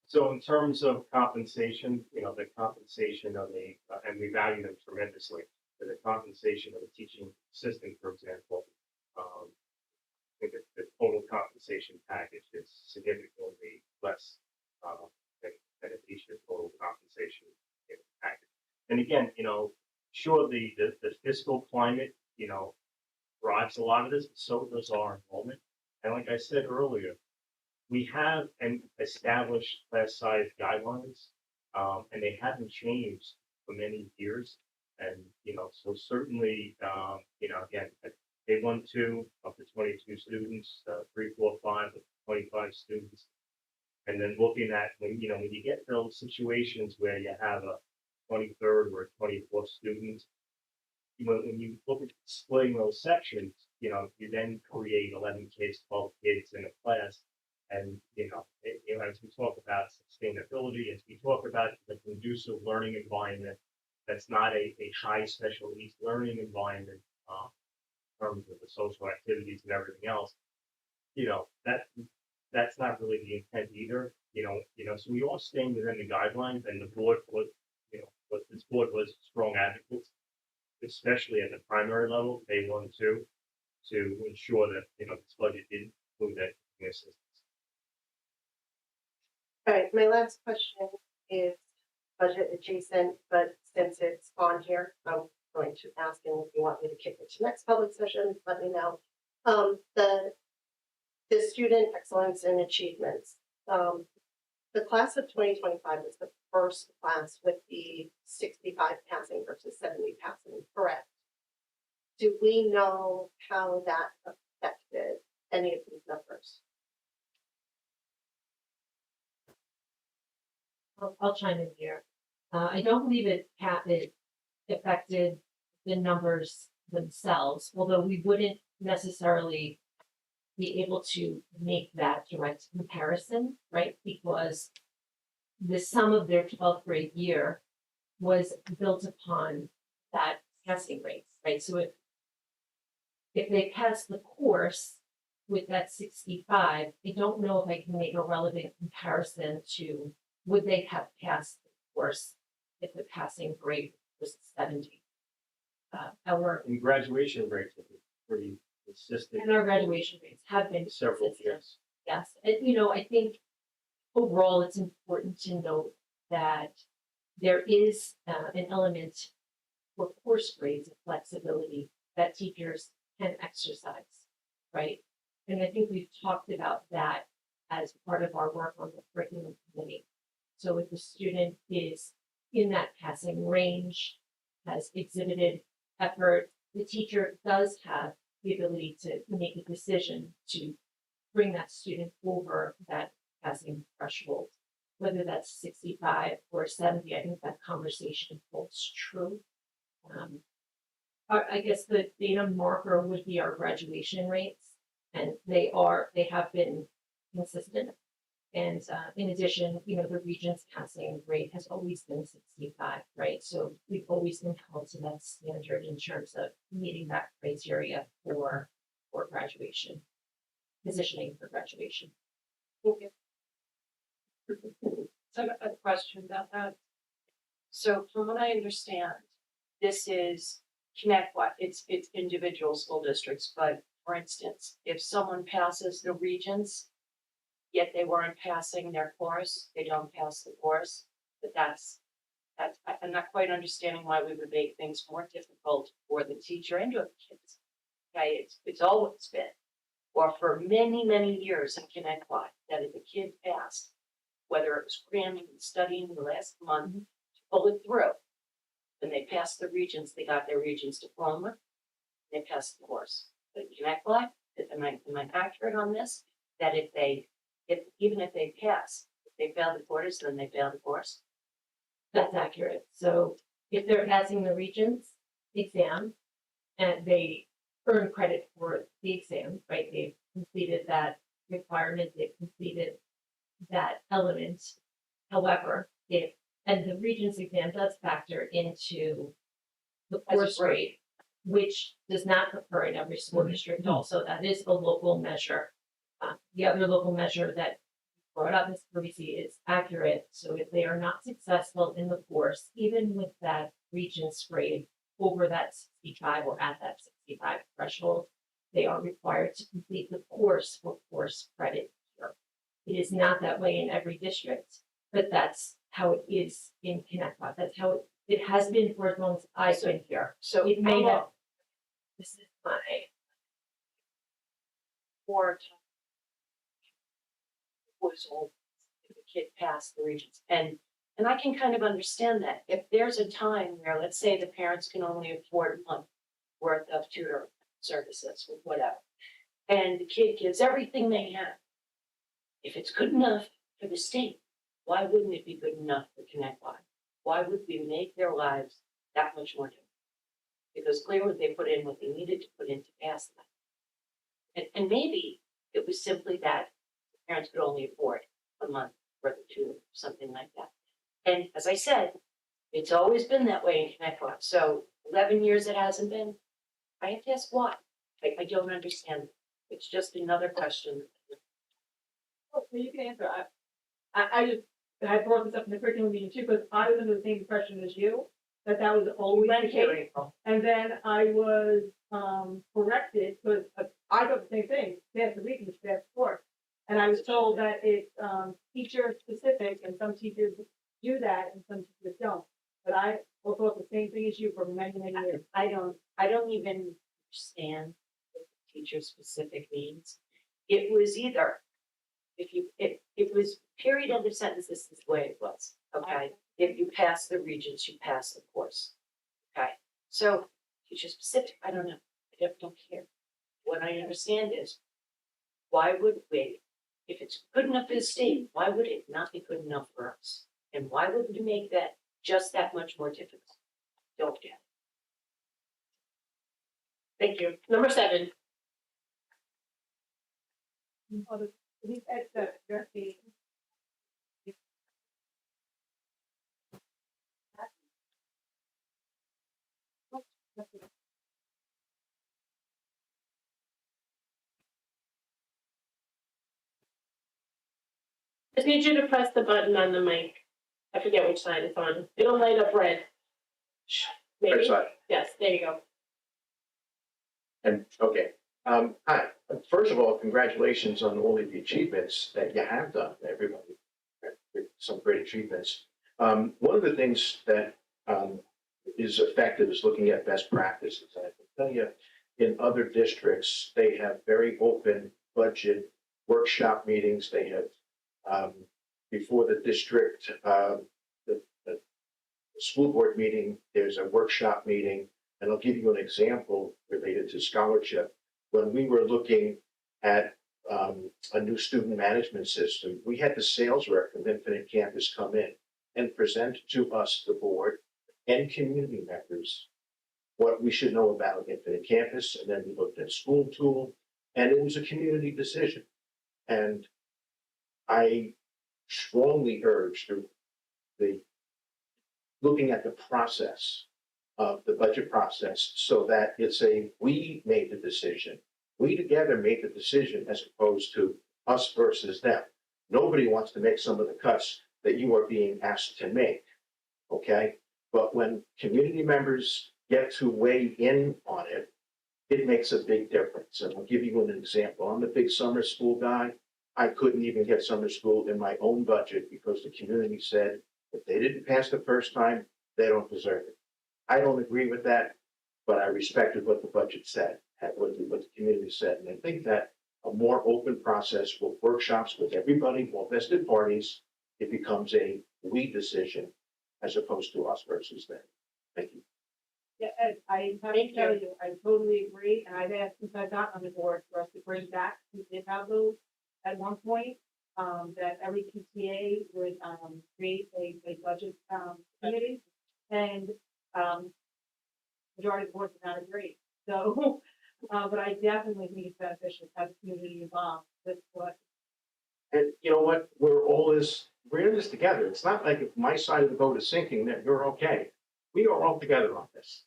So in terms of compensation, the compensation of and we value them tremendously, but the compensation of a teaching assistant, for example, I think the total compensation package is significantly less than a teacher's total compensation package. And again, sure, the fiscal climate, drives a lot of this, so does our enrollment. And like I said earlier, we have an established class size guidelines, and they haven't changed for many years. And, so certainly, again, K 1, 2, up to 22 students, 3, 4, 5, up to 25 students. And then looking at when you get those situations where you have a 23rd or a 24th student, when you look at splitting those sections, you then create 11 kids, 12 kids in a class. And, as we talk about sustainability, as we talk about the conducive learning environment, that's not a high special needs learning environment in terms of the social activities and everything else, that's not really the intent either. So we are staying within the guidelines, and the board was, this board was strong advocates, especially at the primary level, K 1, 2, to ensure that, this budget didn't include that assistance. All right, my last question is budget adjacent, but since it's on here, I'm going going to ask, and if you want me to kick it to next public session, let me know. The student excellence and achievements. The class of 2025 was the first class with the 65 passing versus 70 passing, correct? Do we know how that affected any of these numbers? I'll chime in here. I don't believe it affected the numbers themselves, although we wouldn't necessarily be able to make that direct comparison, right? Because the sum of their 12th grade year was built upon that passing rate, right? So if they pass the course with that 65, I don't know if I can make a relevant comparison to would they have passed the course if the passing grade was 70. Our And graduation rates are pretty consistent and our graduation rates have been several consistent. years. Yes, and I think overall it's important to note that there is an element for course grades of flexibility that teachers can exercise, right? And I think we've talked about that as part of our work on the curriculum committee. So if the student is in that passing range, has exhibited effort, the teacher does have the ability to make a decision to bring that student over that passing threshold, whether that's 65 or 70. I think that conversation holds true. I guess the data marker would be our graduation rates, and they have been consistent. And in addition, the region's passing rate has always been 65, right? So we've always been held to that standard in terms of meeting that criteria for graduation, positioning for graduation. So I have a question about that. So from what I understand, this is Connect What? It's individual school districts, but for instance, if someone passes the regions, yet they weren't passing their course, they don't pass the course, but I'm not quite understanding why we would make things more difficult for the teacher and your kids. Okay, it's always been, or for many, many years in Connect What, that if a kid passed, whether it was cramming and studying the last month to pull it through, when they passed the regions, they got their regions diploma, they passed the course. But Connect What, am I accurate on this? That even if they pass, if they fail the course, then they fail the course? That's accurate. So if they're passing the Regents exam and they earn credit for the exam, right? They've completed that requirement, they've completed that element. However, and the Regents exam does factor into the course rate, which does not occur in every school district also. That is a local measure. The other local measure that brought up, Ms. Parisi, is accurate. So if they are not successful in the course, even with that Regents grade over that 65 or at that 65 threshold, they are required to complete the course for course credit here. It is not that way in every district, but that's how it is in Connect What. That's how it has been for as long as I've been here. So It may how have. long? This is my. Or was old if the kid passed the regions. And I can kind of understand that. If there's a time where, let's say, the parents can only afford a month worth of tutor services or whatever, and the kid gives everything they have. If it's good enough for the state, why wouldn't it be good enough for Connect What? Why would we make their lives that much more difficult? Because clearly they put in what they needed to put in to pass that. And maybe it was simply that parents could only afford a month worth of tutor, something like that. And as I said, it's always been that way in Connect What. So 11 years it hasn't been. I have to ask why. I don't understand. It's just another question. Well, you can answer. I brought this up in the curriculum meeting too, because I was under the same impression as you, that was always the case. And then I was corrected, because I thought the same thing, pass the Regents, pass the course. And I was told that it's teacher specific, and some teachers do that and some teachers don't. But I thought the same thing same issue for many, many years. I don't even understand what the teacher specific means. It was either, it was period end of sentence, this is the way it was, okay? If you pass the regents, you pass the course, okay? So teacher specific, I don't know, I don't care. What I understand is, why would we, if it's good enough for the state, why would it not be good enough for us? And why would you make that just that much more difficult? Don't get it. Thank you. Number 7. These extra, the Just need you to press the button on the mic. I forget which side it's on. It'll light up red. Maybe? Right side. Yes, there you go. And, okay, hi, first of all, congratulations on all of the achievements that you have done, everybody. Some great achievements. One of the things that is effective is looking at best practices. I can tell you, in other districts, they have very open budget workshop meetings. They have, before the district, the school board meeting, there's a workshop meeting. And I'll give you an example related to scholarship. When we were looking at a new student management system, we had the sales rep from Infinite Campus come in and present to us, the board and community members, what we should know about Infinite Campus. And then we looked at School Tool, and it was a community decision. And I strongly urge the looking at the process of the budget process so that it's we made the decision. We together made the decision as opposed to us versus them. Nobody wants to make some of the cuts that you are being asked to make, okay? But when community members get to weigh in on it, it makes a big difference. And I'll give you an example. I'm a big summer school guy. I couldn't even get summer school in my own budget because the community said if they didn't pass the first time, they don't deserve it. I don't agree with that, but I respected what the budget said, what the community said. And I think that a more open process with workshops with everybody, all vested parties, it becomes a we decision as opposed to us versus them. Thank you. Yeah, Ed, I have to tell you, I totally agree, and I've asked since I got on the board for us to bring back, we did have those at one point, that every PTA would, create a budget, committee, and, majority of the board did not agree, so, but I definitely think it's beneficial to have the community involved, that's what. And you know what? We're in this together. It's not like if my side of the boat is sinking, that you're okay. We are all together on this.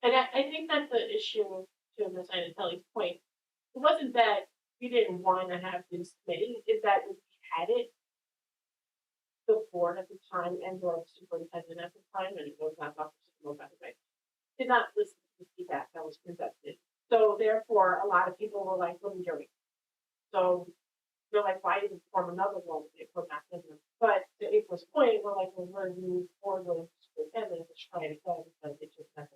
And I think that's the issue, to Ms. Anatelli's point. It wasn't that we didn't want to have this committee, it's that we had it. The board at the time and the superintendent at the time, and it was not Dr. Sidmo, by the way, did not listen to the feedback that was presented. So therefore, a lot of people were like, what are we doing? So they're like, why didn't we form another one if we're not in them? But to April's point, we're like, well, we're new for the superintendent to try to go, but it just doesn't.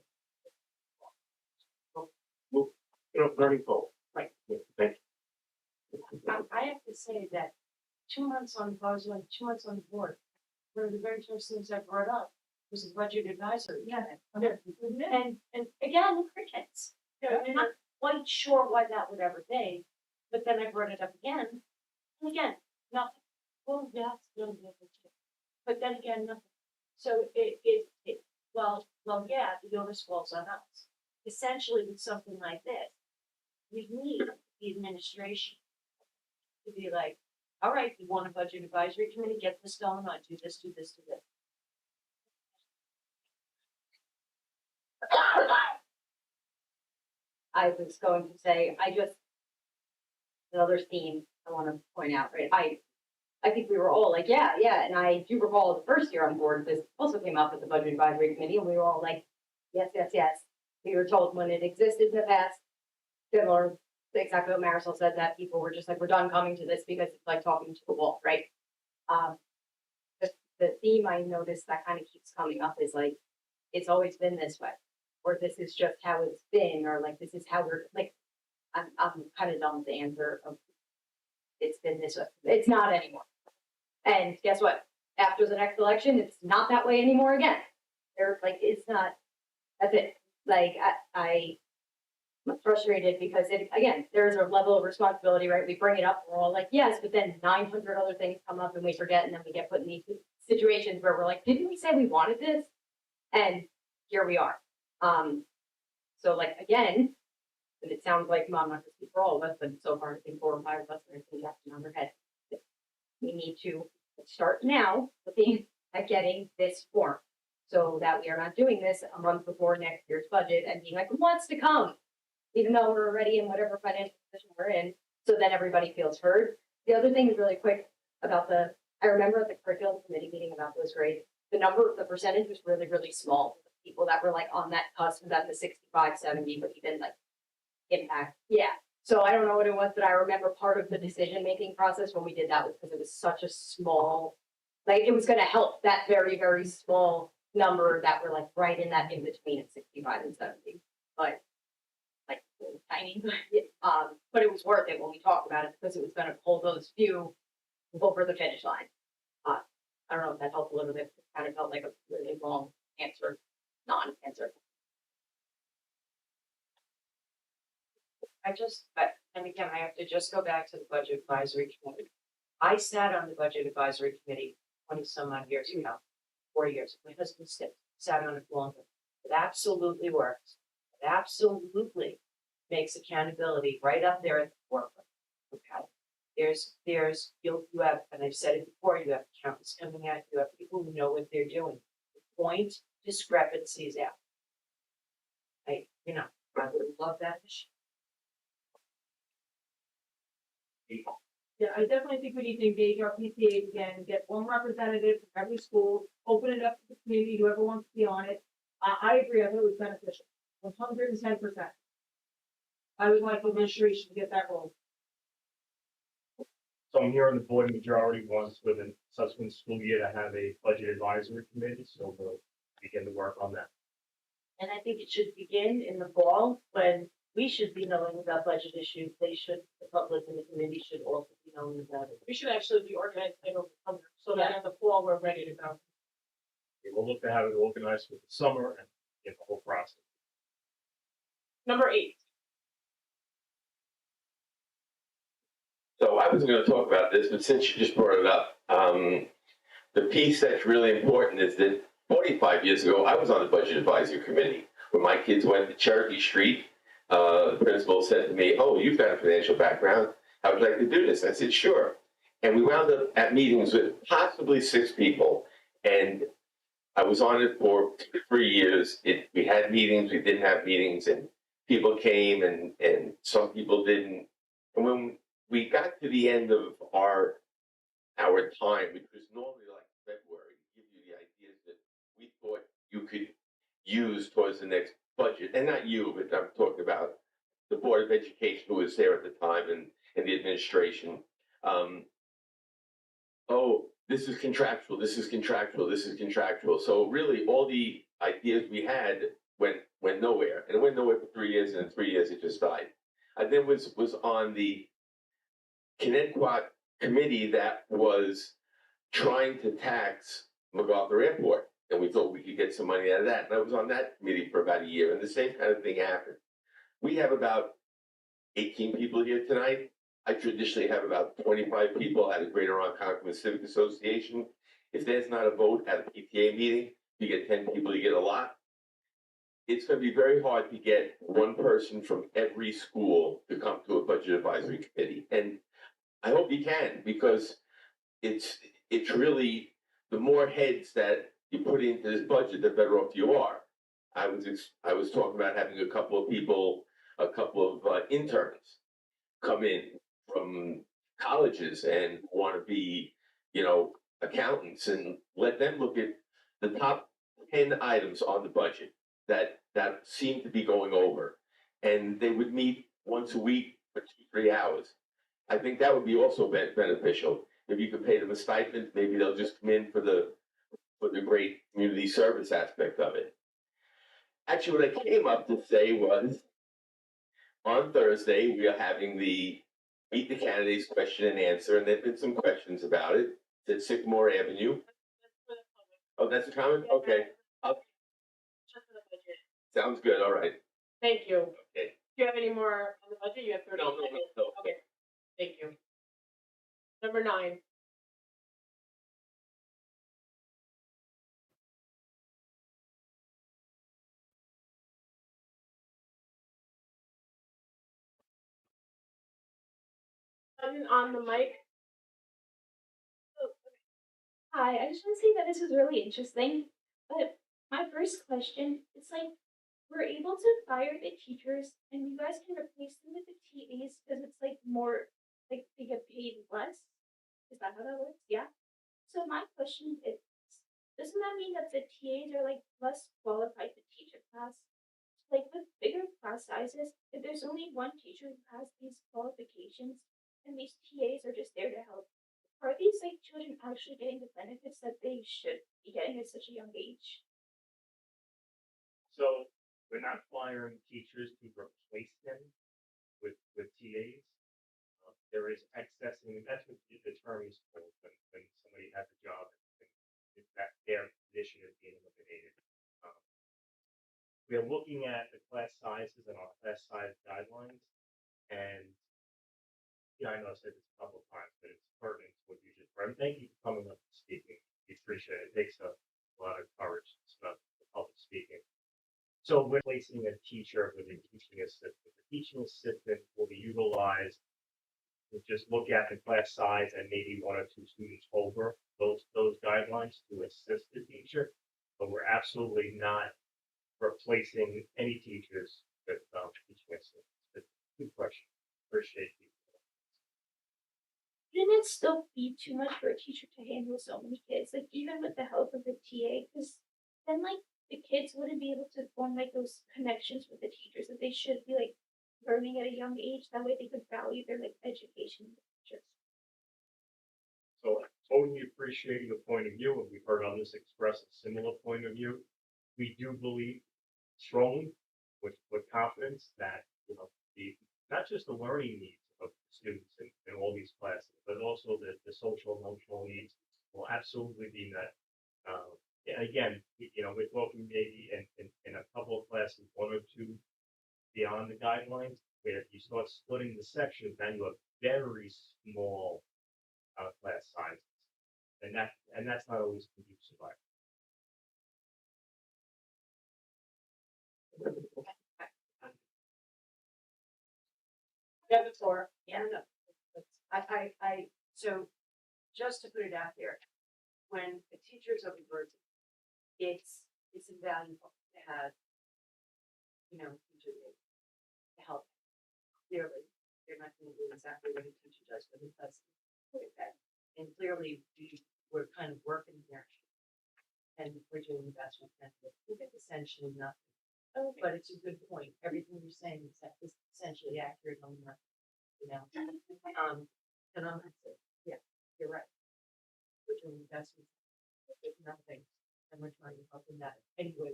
Learning goal. Right. Yeah, thank you. I have to say that 2 months on, I was like 2 months on the board, one of the very first things I brought up was a budget advisory. Yeah. And again, crickets. I'm not quite sure why that would ever be, but then I brought it up again, and again, nothing. Well, that's still different too. But then again, nothing. So well, yeah, the onus falls on us. Essentially, with something like this, we need the administration to be like, all right, we want a budget advisory committee, get this going on, do this, do this, do this. I was going to say, another theme I want to point out, right? I think we were all like, yeah, and I do recall the first year on board, this also came up at the Budget Advisory Committee, and we were all like, yes. We were told when it existed in the past, similar, exactly what Marisol said, that people were just like, we're done coming to this because it's like talking to the wall, right? The theme I noticed that kind of keeps coming up is like, it's always been this way, or this is just how it's been, or like, this is how we're, like, I'm kind of dumb with the answer of, it's been this way. It's not anymore. And guess what? After the next election, it's not that way anymore again. They're like, it's not, that's it. Like, I'm frustrated because it, again, there's a level of responsibility, right? We bring it up, we're all like, yes, but then 900 other things come up and we forget, and then we get put in these situations where we're like, didn't we say we wanted this? And here we are. So like, again, and it sounds like, Mom, not to speak for all of us, but so far I think 4 or 5 of us are in on their head. We need to start now looking at getting this form so that we are not doing this a month before next year's budget and being like, what's to come? Even though we're already in whatever financial position we're in, so then everybody feels heard. The other thing is really quick about I remember at the curriculum committee meeting about those grades, the percentage was really, really small. People that were like on that cusp of that the 65, 70, but even like impact. Yeah. So I don't know what it was, but I remember part of the decision-making process when we did that was because it was such a small, like it was going to help that very, very small number that were like right in that in between at 65 and 70. But like tiny, but it was worth it when we talked about it because it was going to pull those few over the finish line. I don't know if that helped a little bit. It kind of felt like a really long answer, non-answer. And again, I have to just go back to the budget advisory committee. I sat on the budget advisory committee 20 some odd years ago, 4 years. My husband sat on it longer. It absolutely works. It absolutely makes accountability right up there at the forefront. Okay. You have, and I've said it before, you have accountants coming at you have people who know what they're doing. Point discrepancies out. I would love that. Yeah, I definitely think we need to engage our PTA again, get one representative from every school, open it up to the community, whoever wants to be on it. I agree, I thought it was beneficial, 110%. I would like administration to get that role. So I'm hearing the board majority wants within subsequent school year to have a budget advisory committee, so we'll begin to work on that. And I think it should begin in the fall when we should be knowing about budget issues. The public and the committee should also be knowing about it. We should actually be organized over the summer so that in the fall we're ready to go. We'll look to have it organized for the summer and get the whole process. Number 8. So I wasn't going to talk about this, but since you just brought it up, the piece that's really important is that 45 years ago, I was on the budget advisory committee when my kids went to Cherokee Street. The principal said to me, "Oh, you've got a financial background. I would like to do this." I said, "Sure." And we wound up at meetings with possibly 6 people. And I was on it for 2 or 3 years. We had meetings, we didn't have meetings, and people came and some people didn't. And when we got to the end of our time, which was normally like February, to give you the ideas that we thought you could use towards the next budget, and not you, but I'm talking about the Board of Education who was there at the time and the administration. Oh, this is contractual, this is contractual, this is contractual. So really all the ideas we had went nowhere. And it went nowhere for 3 years, and in 3 years it just died. I then was on the Connecticut committee that was trying to tax MacArthur Airport. And we thought we could get some money out of that. And I was on that committee for about a year, and the same kind of thing happened. We have about 18 people here tonight. I traditionally have about 25 people at the Greater Algonquin Civic Association. If there's not a vote at a PTA meeting, you get 10 people, you get a lot. It's going to be very hard to get one person from every school to come to a budget advisory committee. And I hope you can, because it's really, the more heads that you put into this budget, the better off you are. I was talking about having a couple of people, a couple of interns come in from colleges and want to be, accountants, and let them look at the top 10 items on the budget that seem to be going over. And they would meet once a week for 2-3 hours. I think that would be also beneficial. If you could pay them a stipend, maybe they'll just come in for the great community service aspect of it. Actually, what I came up to say was, on Thursday, we are having the Meet the Candidates question and answer, and there've been some questions about it. It's at Sycamore Avenue. Oh, that's a comment? Okay. Sounds good, all right. Thank you. Okay. Do you have any more on the budget? You have 30 No, seconds. no. Okay, thank you. Number 9. Button on the mic. Hi, I just want to say that this is really interesting. But my first question, it's like we're able to fire the teachers and you guys can replace them with the TAs because it's like more like they get paid less. Is that how that works? Yeah. So my question is, doesn't that mean that the TAs are like less qualified to teach a class? Like with bigger class sizes, if there's only one teacher who has these qualifications and these TAs are just there to help, are these like children actually getting the benefits that they should be getting at such a young age? So we're not firing teachers to replace them with TAs. There is excess, and that's what the term is for when somebody has a job and that their position is being eliminated. We are looking at the class sizes and our class size guidelines, and yeah, I know I said this a couple of times, but it's pertinent to what you just read. Thank you for coming up and speaking. We appreciate it. It takes a lot of courage and stuff for public speaking. So we're placing a teacher with a teaching assistant. The teaching assistant will be utilized to just look at the class size and maybe 1 or 2 students over those guidelines to assist the teacher. But we're absolutely not replacing any teachers with teaching assistants. But good question. Appreciate you. Shouldn't it still be too much for a teacher to handle so many kids? Like even with the help of a TA, because then like the kids wouldn't be able to form like those connections with the teachers that they should be like learning at a young age. That way they could value their like education with the teachers. So I totally appreciate your point of view, and we've heard others express a similar point of view. We do believe strongly with confidence that, you know, not just the learning needs of the students in all these classes, but also the social emotional needs will absolutely be met. And again, you know, we're talking maybe in a couple of classes, 1 or 2 beyond the guidelines, where you start splitting the sections, then you have very small class sizes, and that's not always conducive. You have the floor. Yeah, no, so just to put it out there, when a teacher's overburdened, it's invaluable to have, you know, teacher to help. Clearly, they're not going to do exactly what a teacher does, but it does put it back. And clearly, we're kind of working there, and we're doing the best we can. It's essentially nothing. Okay. But it's a good point. Everything you're saying is essentially accurate on that, you know. And I'm yeah, you're right. We're doing the best we can. There's nothing, and we're trying to help in that anyway.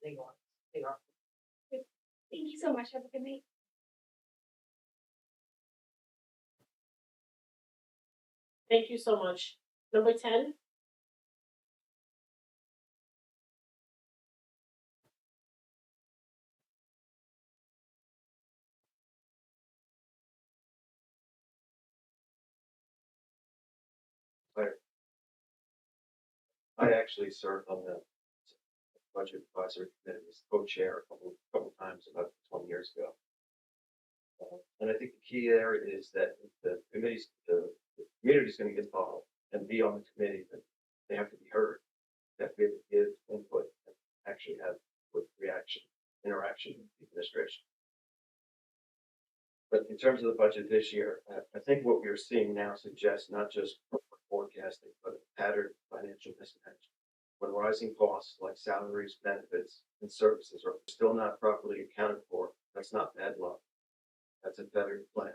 They are. Thank you so much. Have a good night. Thank you so much. Number 10. I actually served on the budget advisory committee as co-chair a couple times about 20 years ago. And I think the key there is that the committee is going to get involved and be on the committee, that they have to be heard, they have to be able to give input and actually have with interaction with the administration. But in terms of the budget this year, I think what we're seeing now suggests not just forecasting, but a pattern of financial mismatch. When rising costs like salaries, benefits, and services are still not properly accounted for, that's not bad luck. That's a better plan.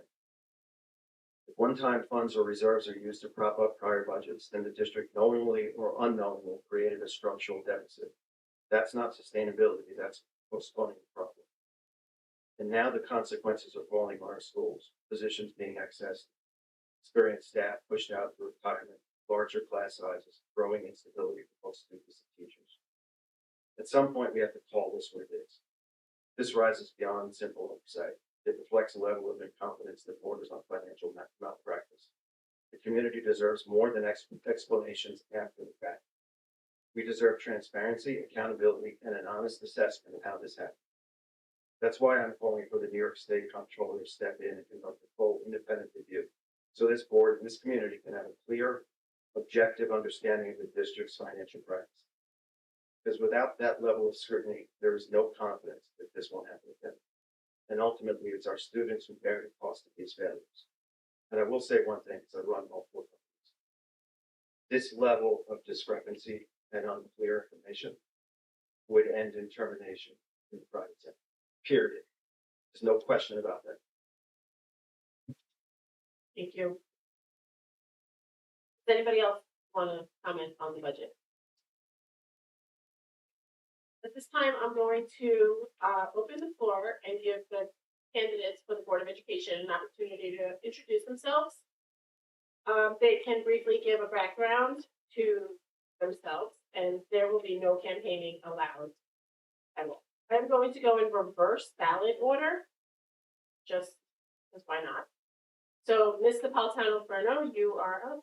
If one-time funds or reserves are used to prop up prior budgets, then the district knowingly or unknowingly created a structural deficit. That's not sustainability, that's postponing the problem. And now the consequences are falling on our schools, positions being accessed, experienced staff pushed out to retirement, larger class sizes, growing instability for both students and teachers. At some point, we have to call this what it is. This rises beyond simple oversight. It reflects a level of incompetence that borders on financial malpractice. The community deserves more than explanations after the fact. We deserve transparency, accountability, and an honest assessment of how this happened. That's why I'm calling for the New York State Comptroller to step in and conduct a full independent review, so this board and this community can have a clear, objective understanding of the district's financial practice. Because without that level of scrutiny, there is no confidence that this won't happen again. And ultimately, it's our students who bear the cost of these failures. And I will say one thing, because I run multiple companies. This level of discrepancy and unclear information would end in termination in the private sector. Period. There's no question about that. Thank you. Does anybody else want to comment on the budget? At this time, I'm going to open the floor and give the candidates for the Board of Education an opportunity to introduce themselves. They can briefly give a background to themselves, and there will be no campaigning allowed at all. I'm going to go in reverse ballot order, just because why not? So, Ms. Napolitano-Ferno, you are up.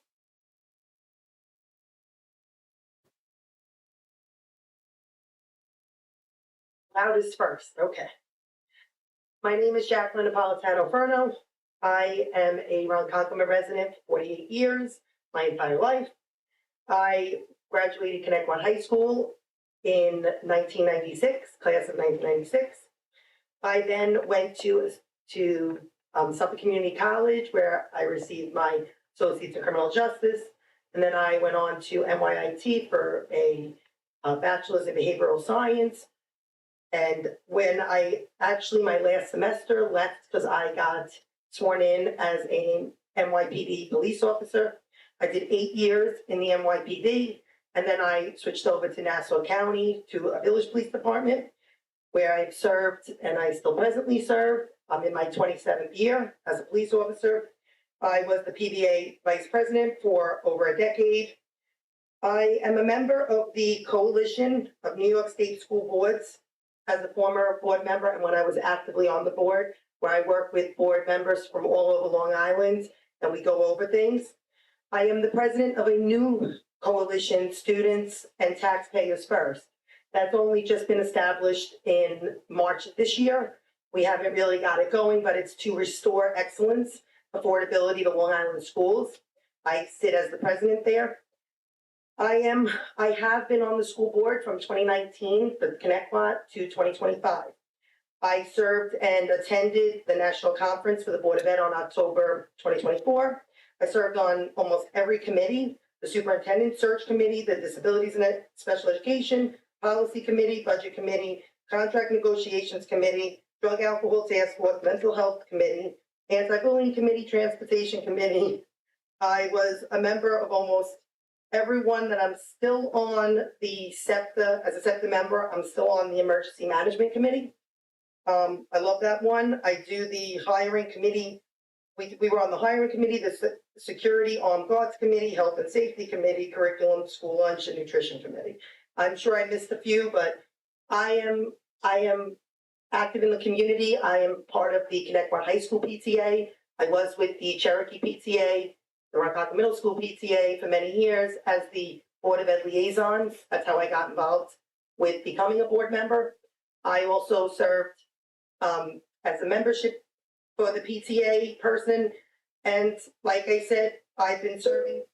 Loudest first, okay. My name is Jacqueline Napolitano-Ferno. I am a Ronkonkoma resident for 48 years, my entire life. I graduated Connecticut High School in 1996, class of 1996. I then went to Suffolk Community College, where I received my Associates in Criminal Justice, and then I went on to NYIT for a Bachelor's in Behavioral Science. And when my last semester left because I got sworn in as a NYPD police officer. I did 8 years in the NYPD, and then I switched over to Nassau County to a village police department, where I served, and I still presently serve. I'm in my 27th year as a police officer. I was the PBA vice president for over a decade. I am a member of the Coalition of New York State School Boards as a former board member, and when I was actively on the board, where I work with board members from all over Long Island, and we go over things. I am the president of a new coalition, Students and Taxpayers First. That's only just been established in March of this year. We haven't really got it going, but it's to restore excellence, affordability to Long Island schools. I sit as the president there. I have been on the school board from 2019 for Connecticut to 2025. I served and attended the national conference for the Board of Ed on October 2024. I served on almost every committee, the superintendent search committee, the disabilities and special education, policy committee, budget committee, contract negotiations committee, drug alcohol task force, mental health committee, anti-bullying committee, transportation committee. I was a member of almost everyone that I'm still on the SEPTA, as a SEPTA member, I'm still on the emergency management committee. I love that one. I do the hiring committee. We were on the hiring committee, the security armed guards committee, health and safety committee, curriculum, school lunch, and nutrition committee. I'm sure I missed a few, but I am active in the community. I am part of the Connecticut High School PTA. I was with the Cherokee PTA, the Ronkonkoma Middle School PTA for many years as the Board of Ed liaisons. That's how I got involved with becoming a board member. I also served as a membership for the PTA person. And like I said, I've been serving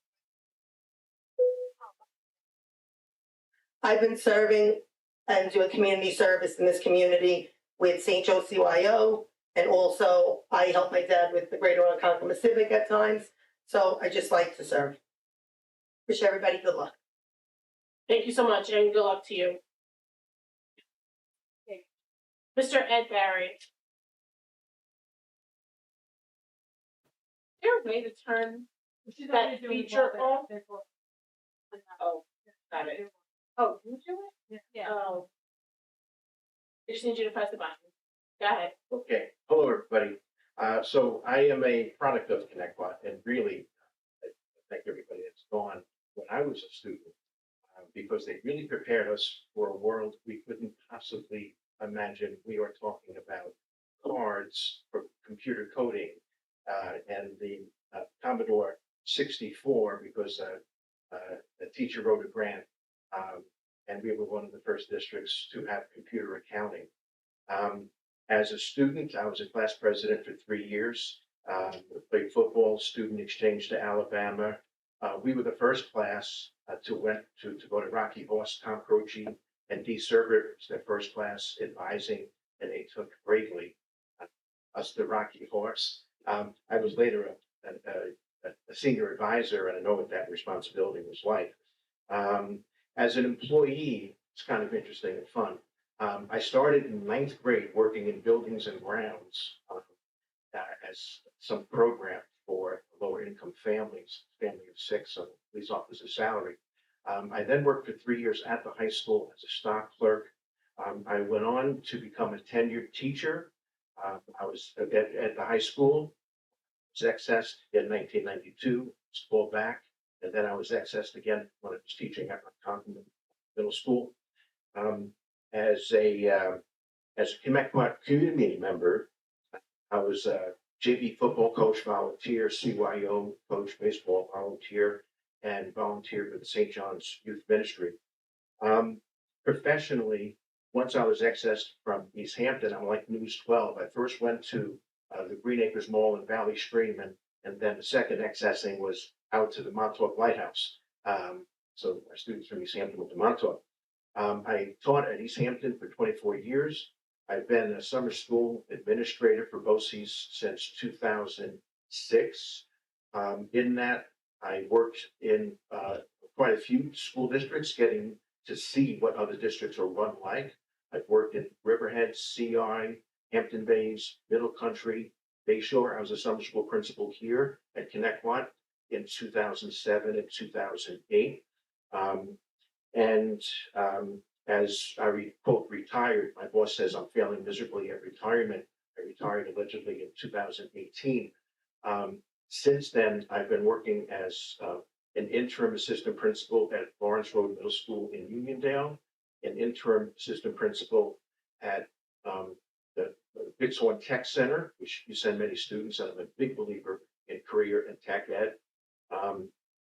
and doing community service in this community with St. Joe CYO. And also I help my dad with the Greater Ronkonkoma Civic at times. So I just like to serve. Wish everybody good luck. Thank you so much, and good luck to you. Mr. Ed Barry. there a way to turn that feature off? Oh, got it. Oh, did you do it? Yeah. Oh. I just need you to press the button. Go ahead. Okay, hello, everybody. So I am a product of ConnectBot, and really, I thank everybody that's gone when I was a student, because they really prepared us for a world we couldn't possibly imagine. We are talking about cards for computer coding, and the Commodore 64, because a teacher wrote a grant, and we were one of the first districts to have computer accounting. As a student, I was a class president for 3 years. Played football, student exchange to Alabama. We were the first class to go to Rocky Horse. Tom Croce and Dee Serber was their first class advising, and they took bravely us to Rocky Horse. I was later a senior advisor, and I know what that responsibility was like. As an employee, it's kind of interesting and fun. I started in 9th grade working in buildings and grounds as some program for lower income families, family of 6 on police officer salary. I then worked for 3 years at the high school as a stock clerk. I went on to become a tenured teacher. I was at the high school, was excessed in 1992, was pulled back, and then I was excessed again when I was teaching at Wisconsin Middle School. As a ConnectBot community member, I was a JV football coach volunteer, CYO coach baseball volunteer, and volunteer for the St. John's Youth Ministry. Professionally, once I was accessed from East Hampton, I'm like News 12. I first went to the Green Acres Mall in Valley Stream, and then the second accessing was out to the Montauk Lighthouse. So our students from East Hampton went to Montauk. I taught at East Hampton for 24 years. I've been a summer school administrator for BOCES since 2006. In that, I worked in quite a few school districts, getting to see what other districts are run like. I've worked in Riverhead, CI, Hampton Bays, Middle Country, Bayshore. I was a summer school principal here at ConnectBot in 2007 and 2008. As I quote retired, my boss says I'm failing miserably at retirement. I retired allegedly in 2018. Since then, I've been working as an interim assistant principal at Lawrence Road Middle School in Uniondale, an interim assistant principal at the Bixhorn Tech Center, which you send many students, and I'm a big believer in career and tech ed.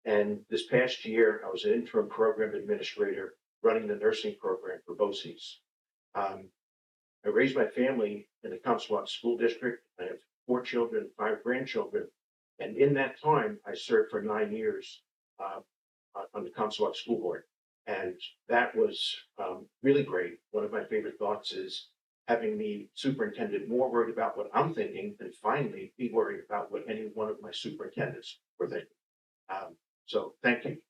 And this past year, I was an interim program administrator running the nursing program for BOCES. I raised my family in the Comstock School District. I have 4 children, 5 grandchildren. And in that time, I served for 9 years on the Comstock School Board. And that was really great. One of my favorite thoughts is having the superintendent more worried about what I'm thinking than finally be worried about what any one of my superintendents were thinking. So thank you.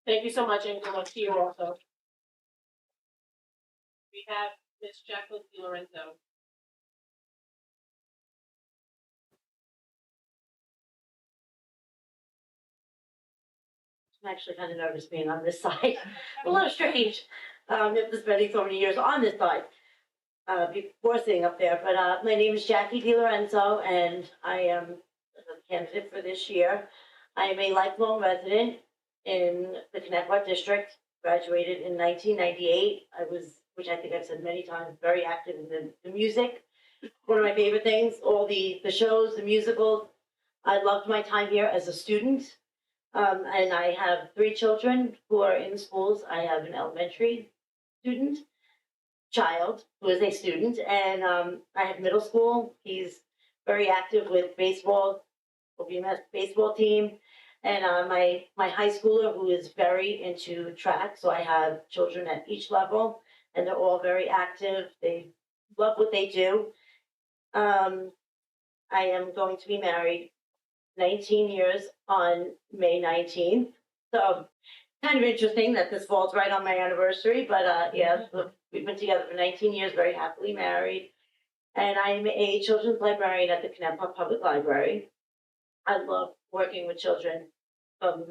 Thank you so much, and good luck to you also. We have Ms. Jacqueline DiLorenzo. I'm actually kind of nervous being on this side. A little strange. After spending so many years on this side before sitting up there. But my name is Jackie DiLorenzo, and I am a candidate for this year. I am a lifelong resident in the ConnectBot district. Graduated in 1998. I was, which I think I've said many times, very active in the music. One of my favorite things, all the shows, the musicals. I loved my time here as a student. And I have 3 children who are in schools. I have an elementary child who is a student, and I have middle school. He's very active with baseball, OBMS baseball team, and my high schooler who is very into track. So I have children at each level, and they're all very active. They love what they do. I am going to be married 19 years on May 19th. So kind of interesting that this falls right on my anniversary, but yeah, we've been together for 19 years, very happily married. And I'm a children's librarian at the ConnectBot Public Library. I love working with children from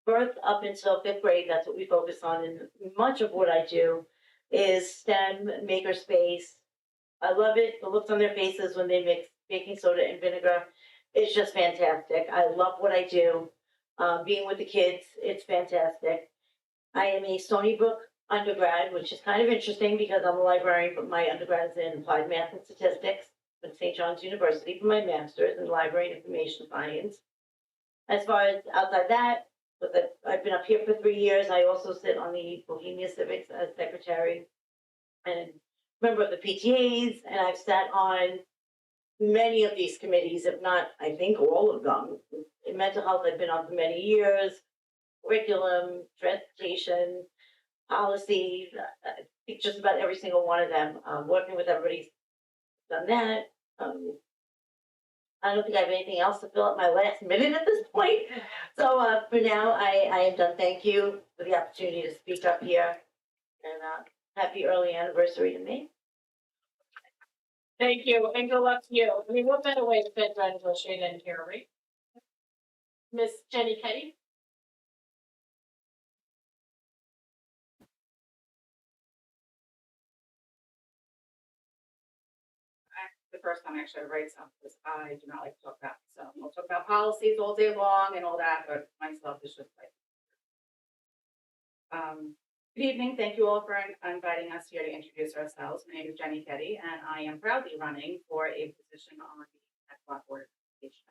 birth up until fifth grade. That's what we focus on. And much of what I do is STEM, makerspace. I love it. The looks on their faces when they mix baking soda and vinegar. It's just fantastic. I love what I do. Being with the kids, it's fantastic. I am a Stony Brook undergrad, which is kind of interesting because I'm a librarian, but my undergrad is in applied math and statistics at St. John's University for my master's in library and information science. As far as outside that, I've been up here for 3 years. I also sit on the Bohemia Civics as secretary and member of the PTAs, and I've sat on many of these committees, if not, I think all of them. In mental health, I've been on for many years, curriculum, transportation, policy, I think just about every single one of them. Working with everybody, done that. I don't think I have anything else to fill up my last minute at this point. So for now, I am done. Thank you for the opportunity to speak up here, and happy early anniversary to me. Thank you, and good luck to you. I mean, what better way to spend your anniversary than here, right? Miss Jenny Ketty? The first time I actually write something, because I do not like to talk about myself. I'll talk about policies all day long and all that, but myself is just like. Good evening. Thank you all for inviting us here to introduce ourselves. My name is Jenny Ketty, and I am proudly running for a position on the Network Board of Education.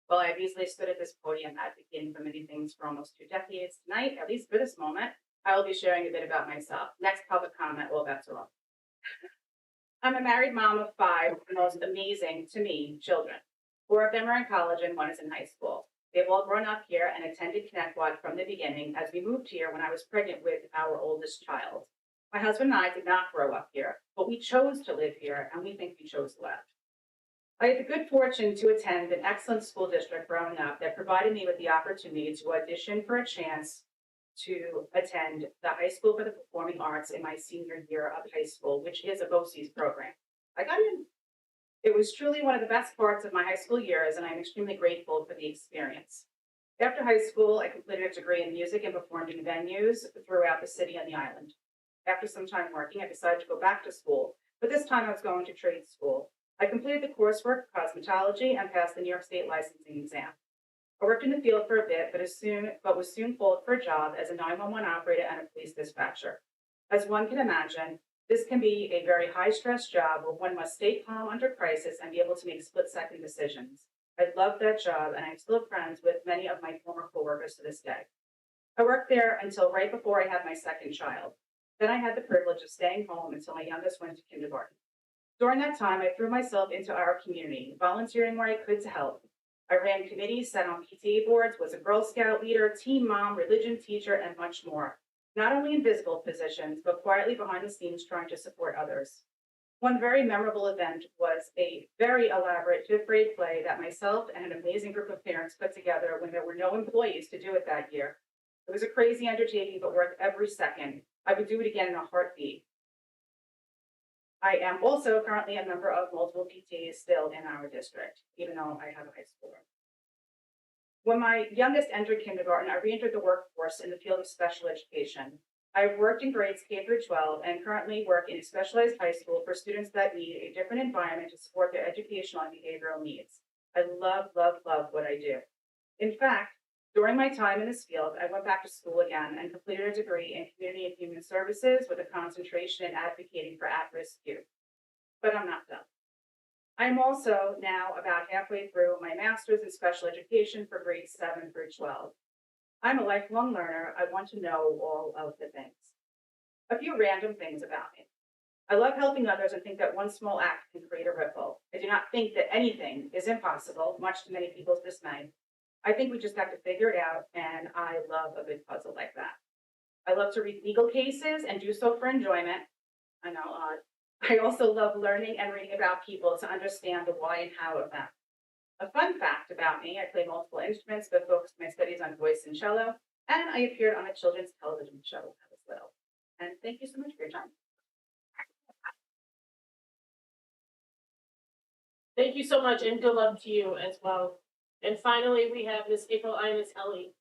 Well, I've easily stood at this podium advocating for many things for almost 2 decades. Tonight, at least for this moment, I will be sharing a bit about myself. Next public comment, all bets are off. I'm a married mom of 5, the most amazing, to me, children. 4 of them are in college and 1 is in high school. They've all grown up here and attended Connecticut from the beginning as we moved here when I was pregnant with our oldest child. My husband and I did not grow up here, but we chose to live here and we think we chose well. I had the good fortune to attend an excellent school district growing up that provided me with the opportunity to audition for a chance to attend the High School for the Performing Arts in my senior year of high school, which is a BOCES program. I got in. It was truly one of the best parts of my high school years, and I'm extremely grateful for the experience. After high school, I completed a degree in music and performed in venues throughout the city and the island. After some time working, I decided to go back to school, but this time I was going to trade school. I completed the coursework of cosmetology and passed the New York State licensing exam. I worked in the field for a bit, but was soon pulled for a job as a 911 operator and a police dispatcher. As one can imagine, this can be a very high-stress job where one must stay calm under crisis and be able to make split-second decisions. I loved that job, and I'm still friends with many of my former coworkers to this day. I worked there until right before I had my second child. Then I had the privilege of staying home until my youngest went to kindergarten. During that time, I threw myself into our community, volunteering where I could to help. I ran committees, sat on PTA boards, was a Girl Scout leader, teen mom, religion teacher, and much more. Not only in visible positions, but quietly behind the scenes trying to support others. One very memorable event was a very elaborate 5th grade play that myself and an amazing group of parents put together when there were no employees to do it that year. It was a crazy undertaking, but worth every second. I would do it again in a heartbeat. I am also currently a member of multiple PTAs still in our district, even though I have a high schooler. When my youngest entered kindergarten, I re-entered the workforce in the field of special education. I've worked in grades K through 12 and currently work in a specialized high school for students that need a different environment to support their educational and behavioral needs. I love, love, love what I do. In fact, during my time in this field, I went back to school again and completed a degree in community and human services with a concentration in advocating for at-risk youth. But I'm not done. I'm also now about halfway through my master's in special education for grades 7 through 12. I'm a lifelong learner. I want to know all of the things. A few random things about me. I love helping others and think that one small act can create a ripple. I do not think that anything is impossible, much to many people's dismay. I think we just have to figure it out, and I love a good puzzle like that. I love to read legal cases and do so for enjoyment. I know, odd. I also love learning and reading about people to understand the why and how of them. A fun fact about me, I play multiple instruments, but focused my studies on voice and cello, and I appeared on a children's television show when I was little. And thank you so much for your time. Thank you so much, and good luck to you as well. And finally, we have Ms. April Ines Ellie.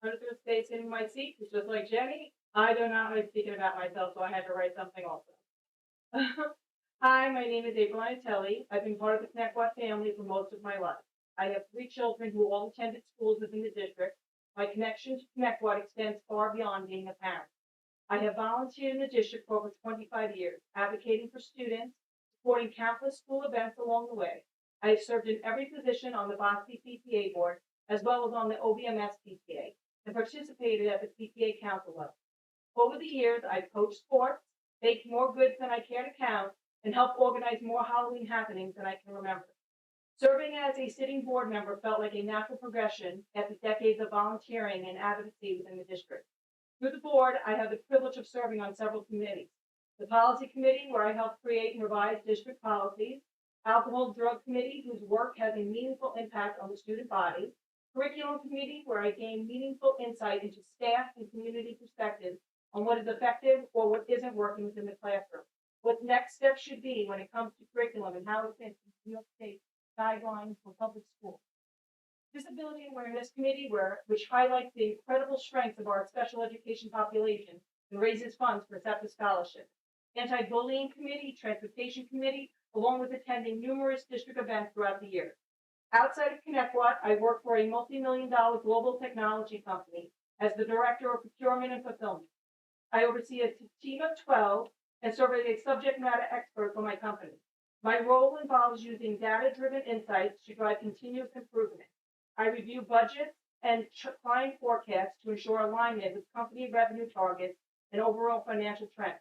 I'm just gonna stay sitting in my seat, it's just like Jenny. I do not like speaking about myself, so I had to write something also. Hi, my name is April Anatelli. I've been part of the Connecticut family for most of my life. I have 3 children who all attended schools within the district. My connection to Connecticut extends far beyond being a parent. I have volunteered in the district for over 25 years, advocating for students, supporting countless school events along the way. I have served in every position on the BOSSI PTA board, as well as on the OBMS PTA, and participated at the PTA council level. Over the years, I've coached sports, baked more goods than I care to count, and helped organize more Halloween happenings than I can remember. Serving as a sitting board member felt like a natural progression after decades of volunteering and advocacy within the district. Through the board, I have the privilege of serving on several committees. The policy committee, where I help create and revise district policies. Alcohol drug committee, whose work has a meaningful impact on the student body. Curriculum committee, where I gain meaningful insight into staff and community perspectives on what is effective or what isn't working within the classroom. What next steps should be when it comes to curriculum and how it fits into New York State guidelines for public schools. Disability Awareness Committee, which highlights the incredible strengths of our special education population and raises funds for SEPTA scholarships. Anti-Bullying Committee, Transportation Committee, along with attending numerous district events throughout the year. Outside of Connecticut, I work for a multi-million-dollar global technology company as the Director of Procurement and Fulfillment. I oversee a team of 12 and serve as a subject matter expert for my company. My role involves using data-driven insights to drive continuous improvement. I review budgets and client forecasts to ensure alignment with company revenue targets and overall financial trends.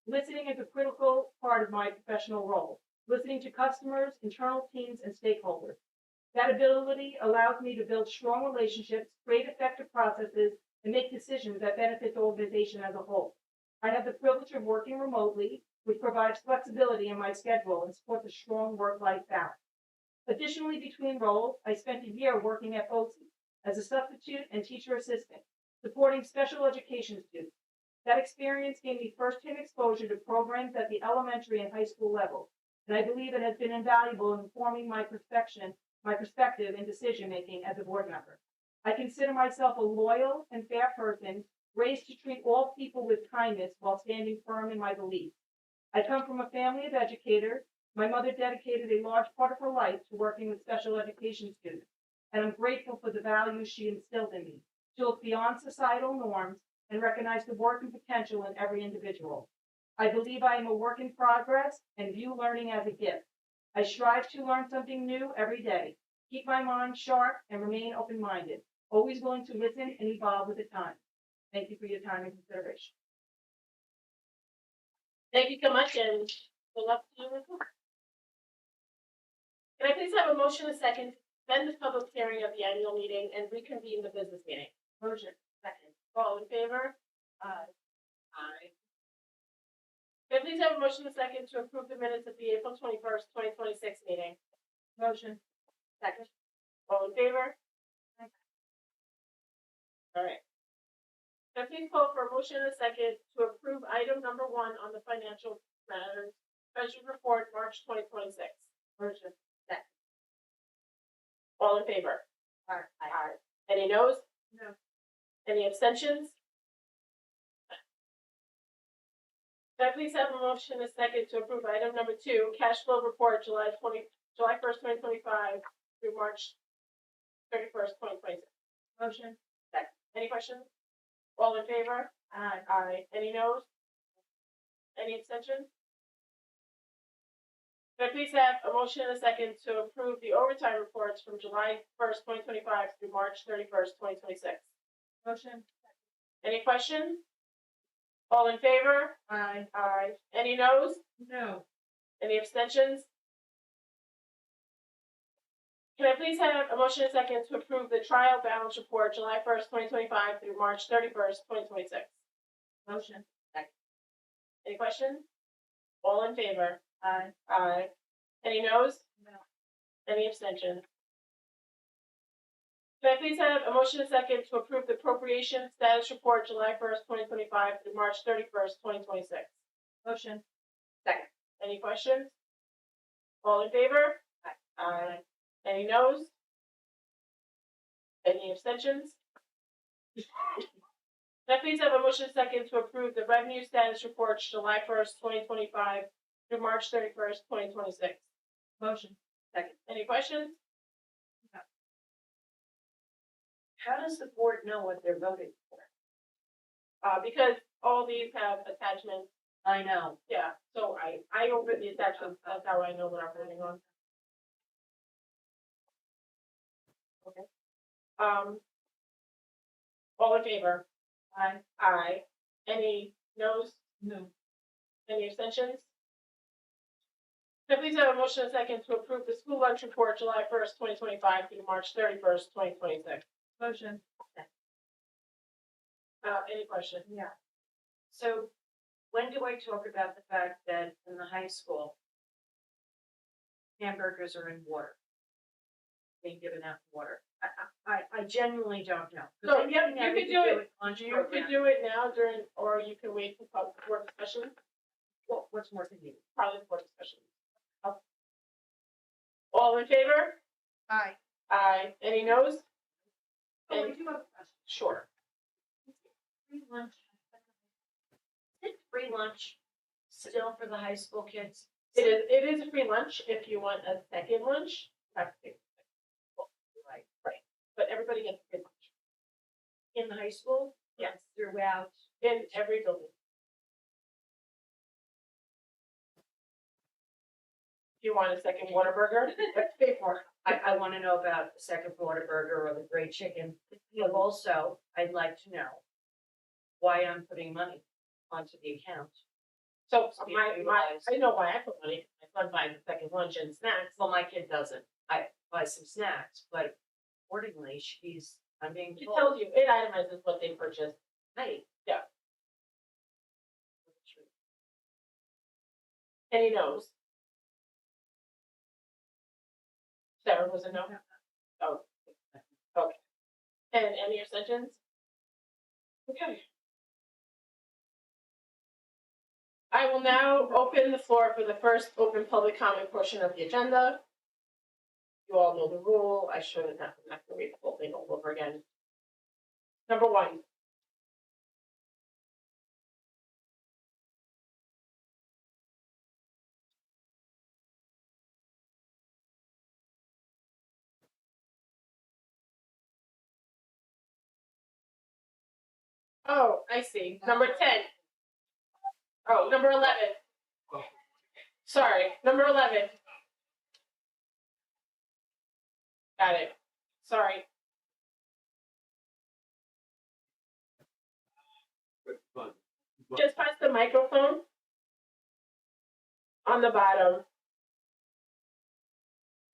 Listening is a critical part of my professional role, listening to customers, internal teams, and stakeholders. That ability allows me to build strong relationships, create effective processes, and make decisions that benefit the organization as a whole. I have the privilege of working remotely, which provides flexibility in my schedule and supports a strong work-life balance. Additionally, between roles, I spent a year working at BOCES as a substitute and teacher assistant, supporting special education students. That experience gave me first-hand exposure to programs at the elementary and high school level, and I believe it has been invaluable in informing my perspective in decision-making as a board member. I consider myself a loyal and fair person, raised to treat all people with kindness while standing firm in my beliefs. I come from a family of educators. My mother dedicated a large part of her life to working with special education students, and I'm grateful for the values she instilled in me, to look beyond societal norms and recognize the work and potential in every individual. I believe I am a work in progress and view learning as a gift. I strive to learn something new every day, keep my mind sharp, and remain open-minded, always willing to listen and evolve with the time. Thank you for your time and consideration. Thank you so much, and good luck to you as well. Can I please have a motion and a second to suspend the public hearing of the annual meeting and reconvene the business meeting? Motion, second. All in favor? Aye. Aye. Can I please have a motion and a second to approve the minutes of the April 21st, 2026 meeting? Motion, second. All in favor? Aye. All right. Can I please call for a motion and a second to approve item number 1 on the financial matters, Treasury Report, March 2026? Motion, second. All in favor? Aye. Aye. Any noes? No. Any abstentions? Can I please have a motion and a second to approve item number 2, cash flow report, July 1st, 2025 through March 31st, 2026? Motion, second. Any questions? All in favor? Aye. Aye. Any noes? Any abstentions? Can I please have a motion and a second to approve the overtime reports from July 1st, 2025 through March 31st, 2026? Motion. Any questions? All in favor? Aye. Aye. Any noes? No. Any abstentions? Can I please have a motion and a second to approve the trial balance report July 1st, 2025 through March 31st, 2026? Motion. Second. Any questions? All in favor? Aye. Aye. Any noes? No. Any abstentions? Can I please have a motion and a second to approve the appropriation status report July 1st, 2025 through March 31st, 2026? Motion. Second. Any questions? All in favor? Aye. Aye. Any noes? Any abstentions? Can I please have a motion second to approve the revenue status reports July 1st, 2025 through March 31st, 2026? Motion. Second. Any questions? How does the board know what they're voting for? Because all these have attachments. I know. Yeah, so I open the attachments, that's how I know what I'm voting on. Okay. All in favor? Aye. Aye. Any noes? No. Any abstentions? Can I please have a motion and second to approve the school lunch report July 1st, 2025 through March 31st, 2026? Motion. Any questions? Yeah. So when do I talk about the fact that in the high school, hamburgers are in water? Being given out in water? I genuinely don't know. So, yep, you Having could to do it. Lunch You program. could do it now during, or you can wait for public work discussion, What's more convenient? probably for discussion. All in favor? Aye. Aye. Any noes? Oh, I Any- do have a question. Sure. Free lunch. Is it free lunch still for the high school kids? It is a free lunch. If you want a second lunch, you have to pay. Right. Right. But everybody gets free lunch In the high school? Yes. Throughout? in every building. If you want a second Whataburger, let's pay for it. I want to know about the second Whataburger or the great chicken. But also, I'd like to know why I'm putting money onto the account. So Be my, utilized. I know why I put money. My son buys a second lunch and snacks. Well, my kid doesn't. I buy some snacks, but accordingly, I'm being It told. tells you, it itemizes what they purchased. Hey. Yeah. Any no's? Sarah was a no? Oh, okay. And any abstentions? Okay. I will now open the floor for the first open public comment portion of the agenda. You all know the rule. I shouldn't have to read the whole thing all over again. Number one. Oh, I see. Number 10. Oh, number 11. Sorry, number 11. Got it. Sorry. Just press the microphone on the bottom.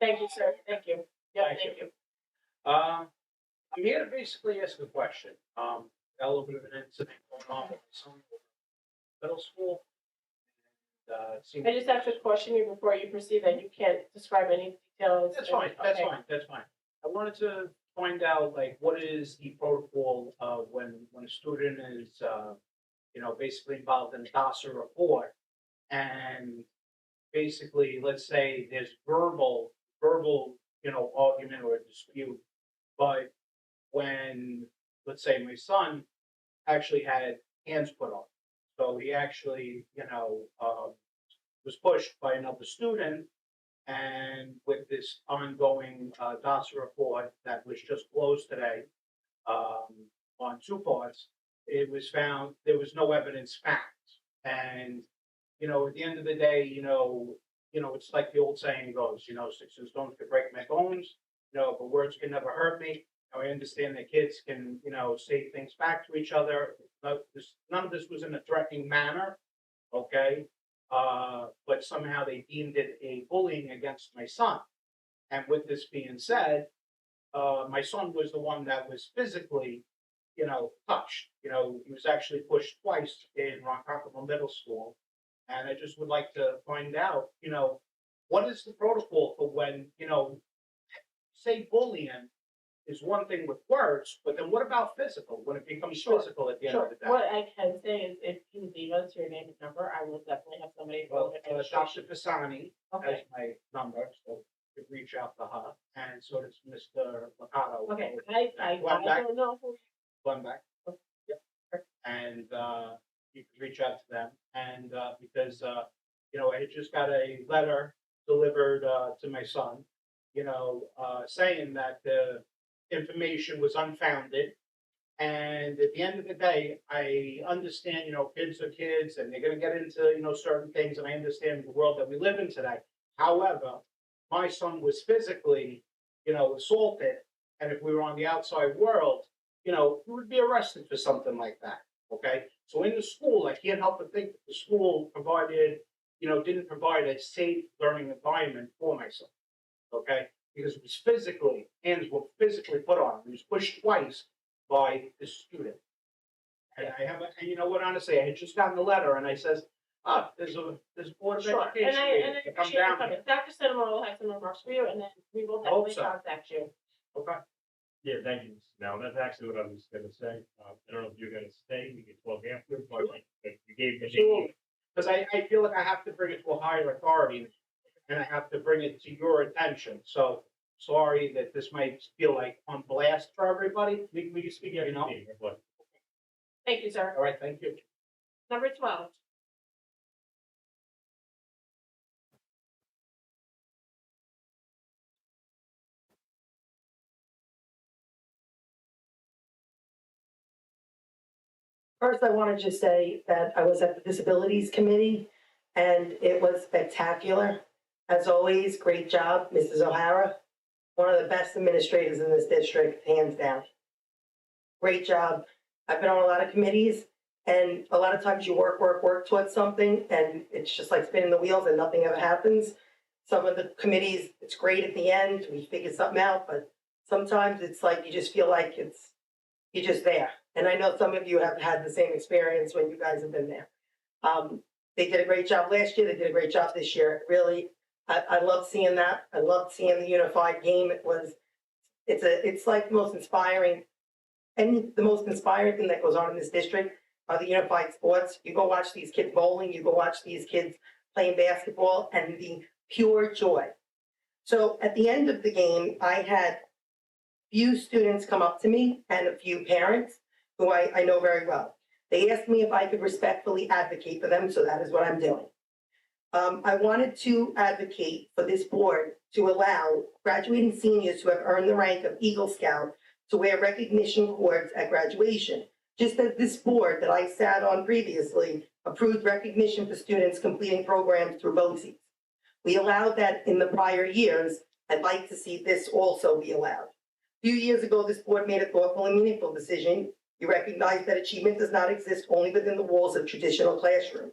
Thank you, sir. Thank you. Yeah, thank you. I'm here to basically ask a question. Got a little bit of an incident going on with my son in middle school. And, it seemed- I just have to caution you before you proceed that you can't describe any details. That's fine, that's Okay. fine, that's fine. I wanted to find out, like, what is the protocol, when a student is, basically involved in a DASA report? And basically, let's say there's verbal, argument or dispute. But when, let's say my son actually had hands put on, so he actually, was pushed by another student. And with this ongoing DASA report that was just closed today on two parts, it was found there was no evidence found. And at the end of the day, it's like the old saying goes, six and stones could break my bones, but words can never hurt me. Now, I understand that kids can, say things back to each other. None of this was in a threatening manner, okay? But somehow they deemed it a bullying against my son. And with this being said, my son was the one that was physically, touched. He was actually pushed twice in Ronkonkoma Middle School. And I just would like to find out, what is the protocol for when, say bullying is one thing with words, but then what about physical, when it becomes physical at the end of Sure. the day? What I can say is if you leave us your name and number, I will definitely have somebody. Well, Dr. Pisani has Okay. my number, so could reach out to her, and so does Mr. Mercado. Okay, I Glenn Beck. don't know who. Glenn Beck. Yep. And, you could reach out to them, and, because, you know, I had just got a letter delivered, to my son, you know, saying that the information was unfounded. And at the end of the day, I understand, you know, kids are kids and they're gonna get into, you know, certain things, and I understand the world that we live in today. However, my son was physically, you know, assaulted, and if we were on the outside world, you know, we would be arrested for something like that, okay? So in the school, I can't help but think that the school provided, you know, didn't provide a safe learning environment for my son, okay? Because it was physically, hands were physically put on him. He was pushed twice by the student. And and you know what, honestly, I had just gotten the letter, and I says, there's a Board of Sure, Education and I meeting to come appreciate your down comment. here. Dr. Sedamore will have some remarks for you, and then we will I hope definitely so. contact you. Okay. Yeah, thank you, Mrs. Now, that's actually what I was gonna say. I don't know if you're gonna stay, we can talk after, but you gave me. Sure. Because I feel like I have to bring it to a higher authority, and I have to bring it to your attention. So, sorry that this might feel like on blast for everybody. We can speak You know? every meeting, but Thank you, sir. All right, thank you. Number 12. First, I want to just say that I was at the Disabilities Committee, and it was spectacular. As always, great job, Mrs. O'Hara. One of the best administrators in this district, hands down. Great job. I've been on a lot of committees, and a lot of times you work towards something, and it's just like spinning the wheels and nothing ever happens. Some of the committees, it's great at the end, we figure something out, but sometimes it's like you just feel like you're just there. And I know some of you have had the same experience when you guys have been there. They did a great job last year, they did a great job this year. Really, I love seeing that. I loved seeing the unified game. It's like the most inspiring, and the most inspiring thing that goes on in this district are the unified sports. You go watch these kids bowling, you go watch these kids playing basketball, and the pure joy. So at the end of the game, I had few students come up to me and a few parents who I know very well. They asked me if I could respectfully advocate for them, so that is what I'm doing. I wanted to advocate for this board to allow graduating seniors who have earned the rank of Eagle Scout to wear recognition cords at graduation, just as this board that I sat on previously approved recognition for students completing programs through BOCES. We allowed that in the prior years. I'd like to see this also be allowed. A few years ago, this board made a thoughtful and meaningful decision. You recognize that achievement does not exist only within the walls of traditional classroom.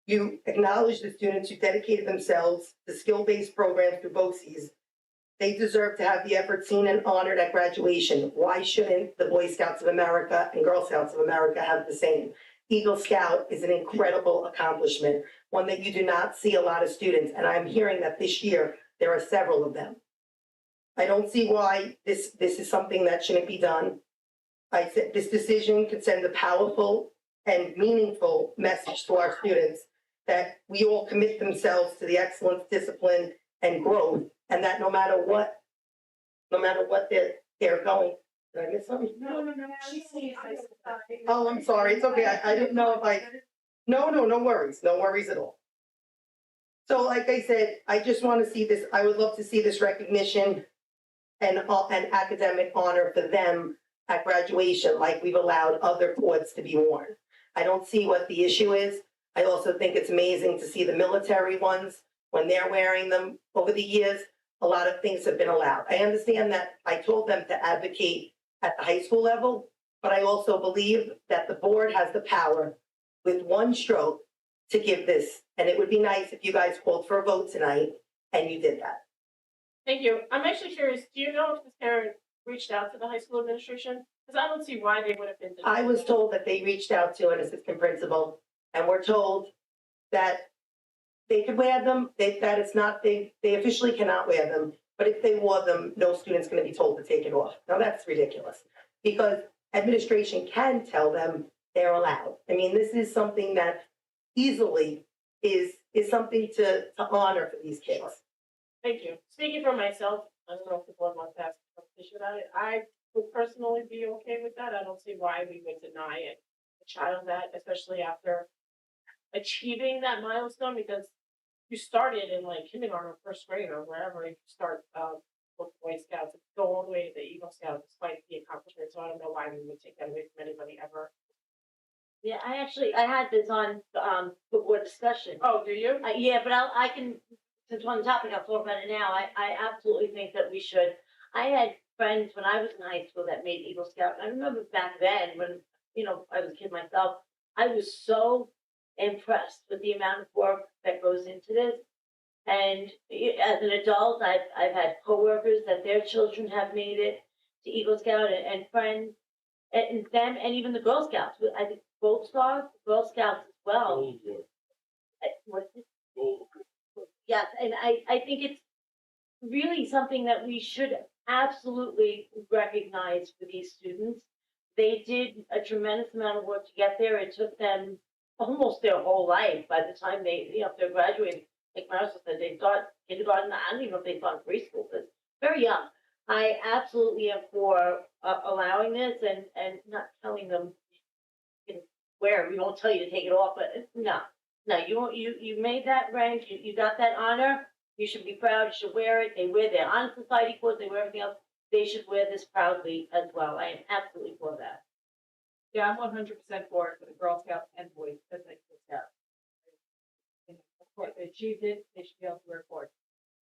You acknowledge the students who dedicated themselves to skill-based programs through BOCES. They deserve to have the effort seen and honored at graduation. Why shouldn't the Boy Scouts of America and Girl Scouts of America have the same? Eagle Scout is an incredible accomplishment, one that you do not see a lot of students, and I'm hearing that this year there are several of them. I don't see why this is something that shouldn't be done. I said this decision could send a powerful and meaningful message to our students that we all commit themselves to the excellence, discipline, and growth, and that no matter what they're going. Did I miss something? No. Oh, I'm sorry. It's okay. I didn't know if no worries. No worries at all. So like I said, I just want to see this. I would love to see this recognition and an academic honor for them at graduation, like we've allowed other cords to be worn. I don't see what the issue is. I also think it's amazing to see the military ones when they're wearing them over the years. A lot of things have been allowed. I understand that I told them to advocate at the high school level, but I also believe that the board has the power with one stroke to give this. And it would be nice if you guys called for a vote tonight and you did that. Thank you. I'm actually curious, do you know if this parent reached out to the high school administration? Because I don't see why they would have been. I was told that they reached out to an assistant principal and were told that they could wear them, that it's not, they officially cannot wear them, but if they wore them, no student's gonna be told to take it off. Now that's ridiculous, because administration can tell them they're allowed. I mean, this is something that easily is something to honor for these kids. Thank you. Speaking for myself, I don't know if the board wants to ask a question about it. I would personally be okay with that. I don't see why we would deny a child that, especially after achieving that milestone, because you started in like kindergarten or first grade or wherever you start, with Boy Scouts, go all the way to the Eagle Scouts despite the accomplishment. So I don't know why we would take that away from anybody ever. Yeah, I had this on, the board discussion. Oh, do you? Yeah, but I can, since we're on the topic, I'll talk about it now. I absolutely think that we should. I had friends when I was in high school that made Eagle Scout. And I remember back then when, I was a kid myself, I was so impressed with the amount of work that goes into this. And as an adult, I've had coworkers that their children have made it to Eagle Scout and friends and them and even the Girl Scouts. I think Gold Stars, Girl Scouts as well. What is it? Yes, and I think it's really something that we should absolutely recognize for these students. They did a tremendous amount of work to get there. It took them almost their whole life by the time they, if they're graduating. Like Marissa said, they thought kindergarten, I don't even know if they thought preschool, but very young. I absolutely am for allowing this and not telling them where, we won't tell you to take it off, but no, you made that rank, you got that honor, you should be proud, you should wear it, they wear their honor society clothes, they wear everything else, they should wear this proudly as well, I am absolutely for that. Yeah, I'm 100% for it for the Girl Scouts and boys, as like the Scouts. And of course, they achieved it, they should be able to wear it.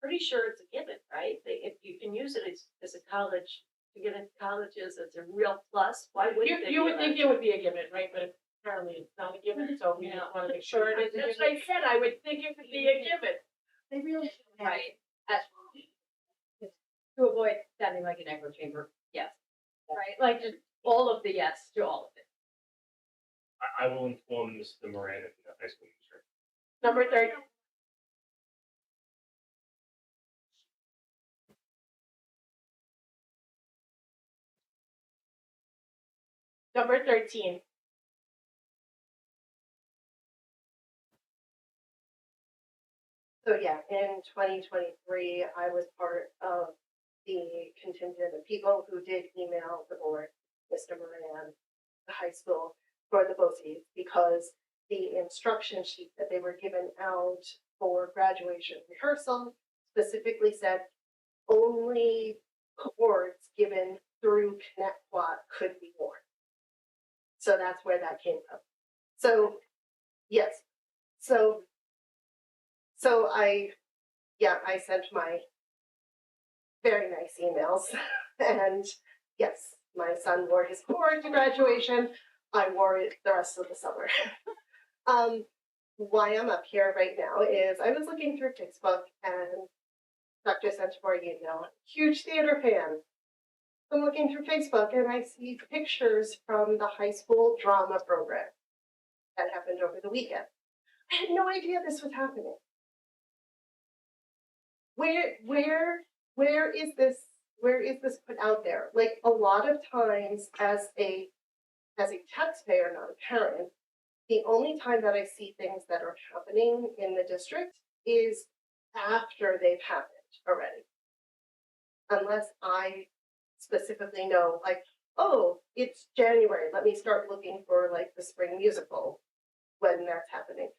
Pretty sure it's a given, right? If you can use it as a college, to get into colleges, it's a real plus, why wouldn't they? You would think it would be a given, right? But apparently it's not a given, so we just wanna make sure it is. That's what I said, I would think it would be a given. They really should have. Right. To avoid sounding like an echo chamber, yes. Right, like just all of the yes to all of it. I will inform Mr. Moran at the high school district. Number 30. Number 13. So yeah, in 2023, I was part of the contingent of people who did email the board, Mr. Moran, the high school, for the BOCES, because the instruction sheet that they were given out for graduation rehearsal specifically said only cords given through ConnectQuad could be worn. So that's where that came from. So, yes. So I sent my very nice emails and yes, my son wore his cord to graduation. I wore it the rest of the summer. Why I'm up here right now is I was looking through Facebook and Dr. Santabor, huge theater fan. I'm looking through Facebook and I see pictures from the high school drama program that happened over the weekend. I had no idea this was happening. Where is this put out there? Like a lot of times as a taxpayer, not a parent, the only time that I see things that are happening in the district is after they've happened already. Unless I specifically know, like, oh, it's January, let me start looking for like the spring musical when that's happening.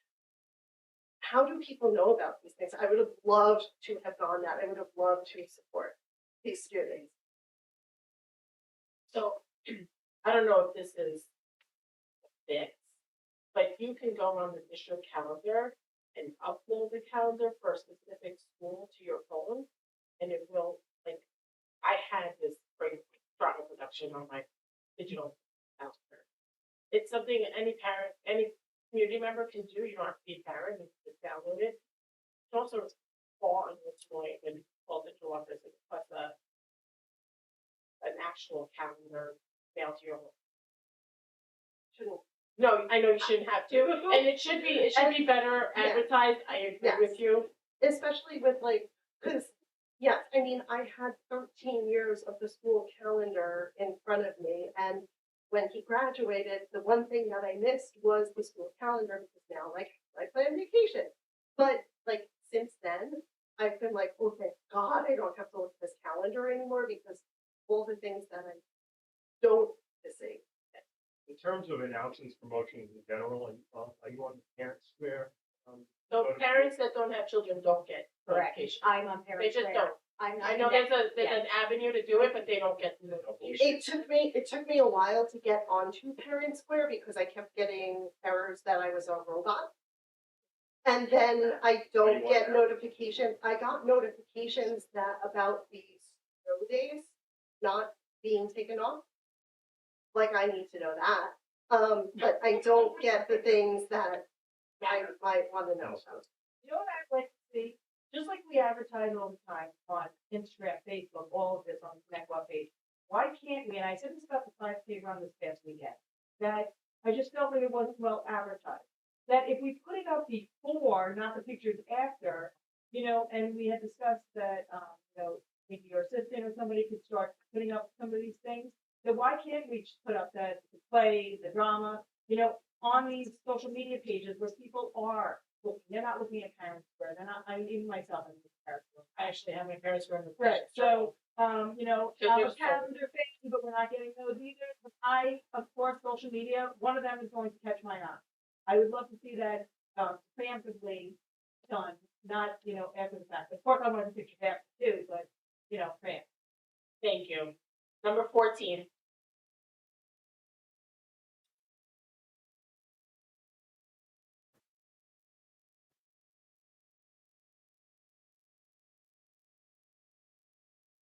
How do people know about these things? I would have loved to have gone that. I would have loved to support these students. So I don't know if this is fixed, but you can go on the district calendar and upload the calendar for a specific school to your phone, and it will, like, I had this great drama production on my digital calendar. It's something any parent, any community member can do. You don't have to be a parent, you can just download it. You can also call on your point and call the digital office and request an actual calendar mailed to your home. Shouldn't. No, I know you shouldn't have to, and it should be better advertised. I agree with you. Especially with like, because yes, I mean, I had 13 years of the school calendar in front of me, and when he graduated, the one thing that I missed was the school calendar because now, like, I plan vacation. But like since then, I've been like, oh, thank God, I don't have to look at this calendar anymore because all the things that I don't see. In terms of announcements, promotions in general, and are you on the Parent Square? So parents that don't have children don't get Correct. notification. I'm on They Parents just Square. don't. I'm not I know connected. there's an avenue to do it, but they don't get the notification. It took me a while to get onto Parent Square because I kept getting errors that I was a robot. And then I don't get notification, I got notifications that about these snow days not being taken off. Like I need to know that, but I don't get the things that I might wanna know about. You know what I'd like to see? Just like we advertise all the time on Instagram, Facebook, all of this on the Connect Web page. Why can't we, and I said this about the 5K run this past weekend, that I just felt like it wasn't well advertised. That if we put it up before, not the pictures after, you know, and we had discussed that, you know, maybe your assistant or somebody could start putting up some of these things, then why can't we just put up the play, the drama, you know, on these social media pages where people are looking, they're not looking at Parents Square, they're not, I mean, even myself, I'm in Parents Square. I actually have my parents were in the. Right, so, you know, Because I'm a there's so- calendar fan, but we're not getting those either. But I, of course, social media, one of them is going to catch my eye. I would love to see that, preemptively done, not, you know, after the fact. Of course, I want to picture that too, but, you know, preempt. Thank you. Number 14.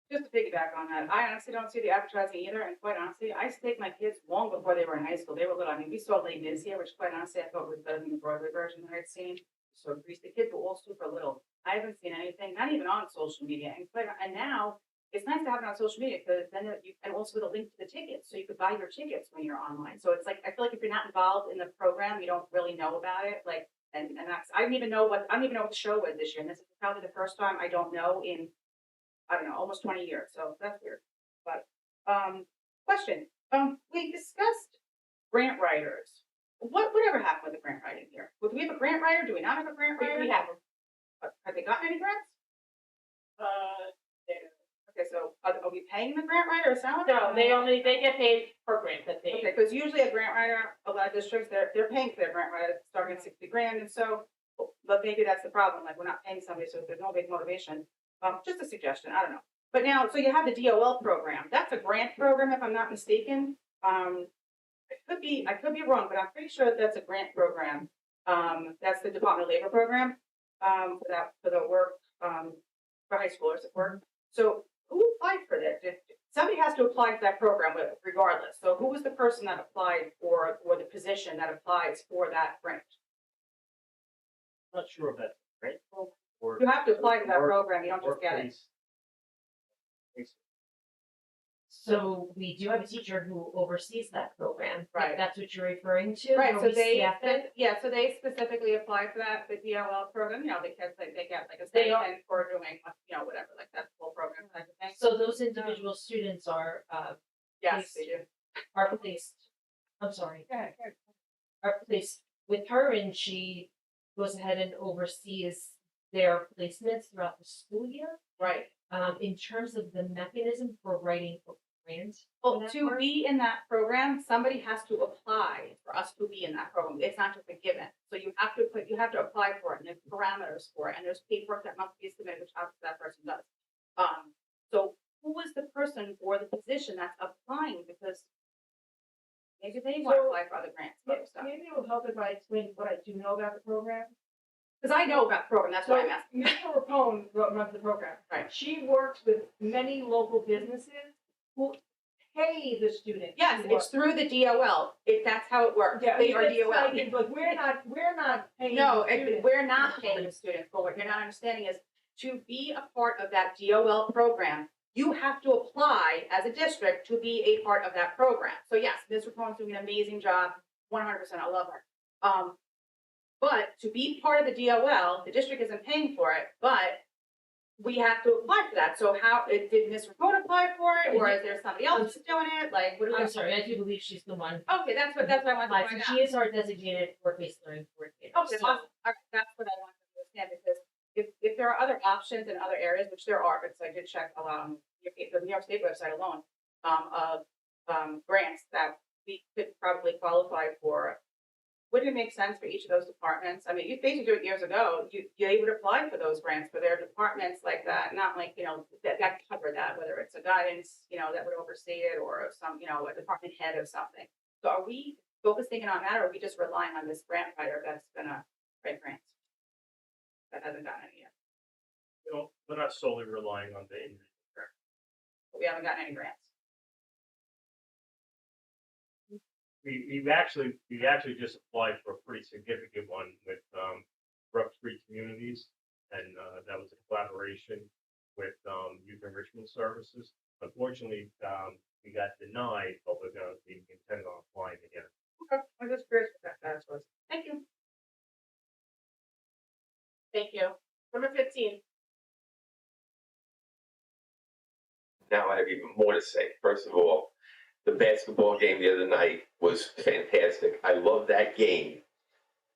Just to piggyback on that, I honestly don't see the advertising either, and quite honestly, I used to take my kids long before they were in high school. They were little. I mean, we saw Les Mis here, which quite honestly I thought was better than the Broadway version that I'd seen. So Grease, the kids were all super little. I haven't seen anything, not even on social media. And now it's nice to have it on social media because then you, and also with a link to the tickets, so you could buy your tickets when you're online. So it's like I feel like if you're not involved in the program, you don't really know about it. Like, and that's I don't even know what the show was this year. And this is probably the first time I don't know in, I don't know, almost 20 years. So that's weird. But question. We discussed grant writers. Whatever happened with the grant writing here? Do we have a grant writer? Do we not have a grant writer? We have them. Have they gotten any grants? There. Okay, so are we paying the grant writer a salary? No, they get paid per grant that they. Okay, because usually a grant writer, a lot of districts, they're paying for their grant writer, starting at 60 grand, and so, but maybe that's the problem, like, we're not paying somebody, so there's no big motivation. Just a suggestion, I don't know. But now, so you have the DOL program, that's a grant program, if I'm not mistaken. I could be wrong, but I'm pretty sure that's a grant program. That's the Department of Labor program, for the work, for high schoolers at work. So who applied for that? Somebody has to apply for that program regardless. So who was the person that applied for, or the position that applies for that grant? Not sure of that, right? Or You have to apply for that work- program, you don't just get it. workplace- So we do have a teacher who oversees that program. if Right. That's what you're referring to? Right, Are so we staffed? so they specifically apply for that, the DOL program, you know, they get like a They are- stipend for doing, you know, whatever, like that whole program type of thing. So those individual students are, Yes, they do. are placed, I'm sorry, Go ahead, go ahead. are placed with her and she goes ahead and oversees their placements throughout the school year. Right. In terms of the mechanism for writing a grant. Well, to be in that program, somebody has to apply for us to be in that program. It's not just a given. So you have to apply for it, and there's parameters for it, and there's paperwork that must be submitted, which obviously that person does. So who is the person or the position that's applying? Because maybe they want to apply for other grants, and other stuff. Maybe it will help if I explain what I do know about the program. Because I know about the program, that's why I'm asking. Ms. Rapone runs the program. Right. She works with many local businesses who pay the students. Yes, to work. it's through the DOL. That's how it works. Yeah, They are it's DOL. like, but we're not paying. No, the students. we're not paying the students, but what you're not understanding is to be a part of that DOL program, you have to apply as a district to be a part of that program. So yes, Ms. Rapone's doing an amazing job, 100%, I love her. But to be part of the DOL, the district isn't paying for it, but we have to apply for that. So how, did Ms. Rapone apply for it, or is there somebody else that's doing it? Like, what do we? I'm sorry, I do believe she's the one. Okay, that's what I wanted to Applied. find So out. she is our designated work-based learning coordinator. Okay, So- awesome. All right, that's what I wanted to understand, because if there are other options in other areas, which there are, because I did check, the New York State website alone, of grants that we could probably qualify for, wouldn't it make sense for each of those departments? I mean, they used to do it years ago. They would apply for those grants for their departments like that, not like, that cover that, whether it's a guidance, that would oversee it or some, a department head or something. So are we focusing on that, or are we just relying on this grant writer that's gonna write grants? That hasn't gotten any yet. We're not solely relying on the individual grant. But we haven't gotten any grants. We actually just applied for a pretty significant one with Brook Street Communities, and that was a collaboration with Youth Enrichment Services. Unfortunately, we got denied, but we intend on applying again. Okay, I'm just curious what that was. Thank you. Thank you. Number 15. Now I have even more to say. First of all, the basketball game the other night was fantastic. I love that game.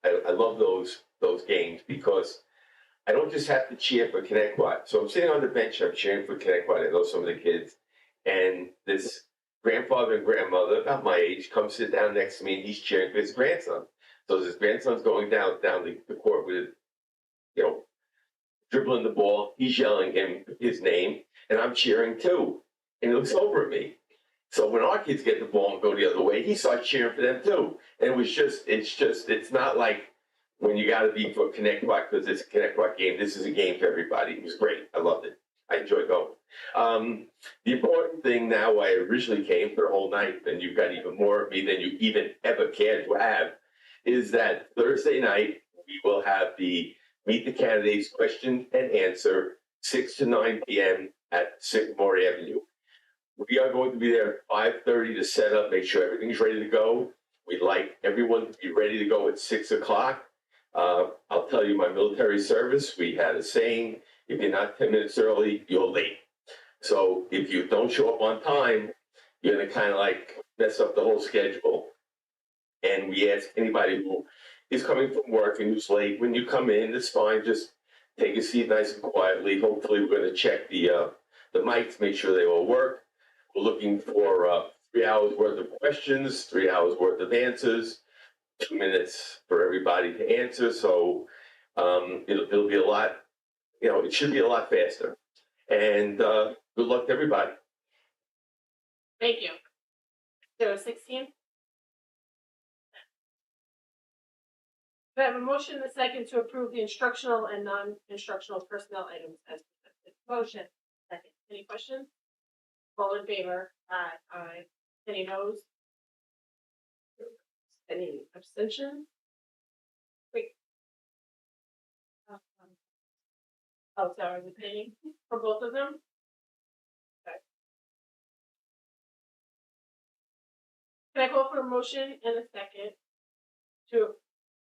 I love those games because I don't just have to cheer for Connecticut. So I'm sitting on the bench, I'm cheering for Connecticut. I know some of the kids. And this grandfather and grandmother, about my age, come sit down next to me and he's cheering for his grandson. So his grandson's going down the court with, dribbling the ball. He's yelling his name, and I'm cheering too. And he looks over at me. So when our kids get the ball and go the other way, he starts cheering for them too. And it's not like when you got to be for Connecticut because it's a Connecticut game. This is a game for everybody. It was great. I loved it. I enjoyed going. The important thing now, I originally came for the whole night, and you've got even more of me than you even ever cared to have, is that Thursday night we will have the Meet the Candidates question and answer, 6 to 9 p.m. at Sycamore Avenue. We are going to be there at 5:30 to set up, make sure everything's ready to go. We'd like everyone to be ready to go at 6 o'clock. I'll tell you my military service, we had a saying, if you're not 10 minutes early, you're late. So if you don't show up on time, you're gonna kind of like mess up the whole schedule. And we ask anybody who is coming from work and who's late, when you come in, it's fine, just take a seat nice and quietly. Hopefully we're gonna check the mics, make sure they all work. We're looking for 3 hours worth of questions, 3 hours worth of answers, 2 minutes for everybody to answer. So it'll be a lot, it should be a lot faster. And good luck to everybody. Thank you. So 16. I have a motion and a second to approve the instructional and non-instructional personnel items as presented. Motion. Second. Any questions? All in favor? Aye. Aye. Any noes? Any abstention? Wait. Oh, sorry, the painting for both of them? Okay. Can I call for a motion and a second to,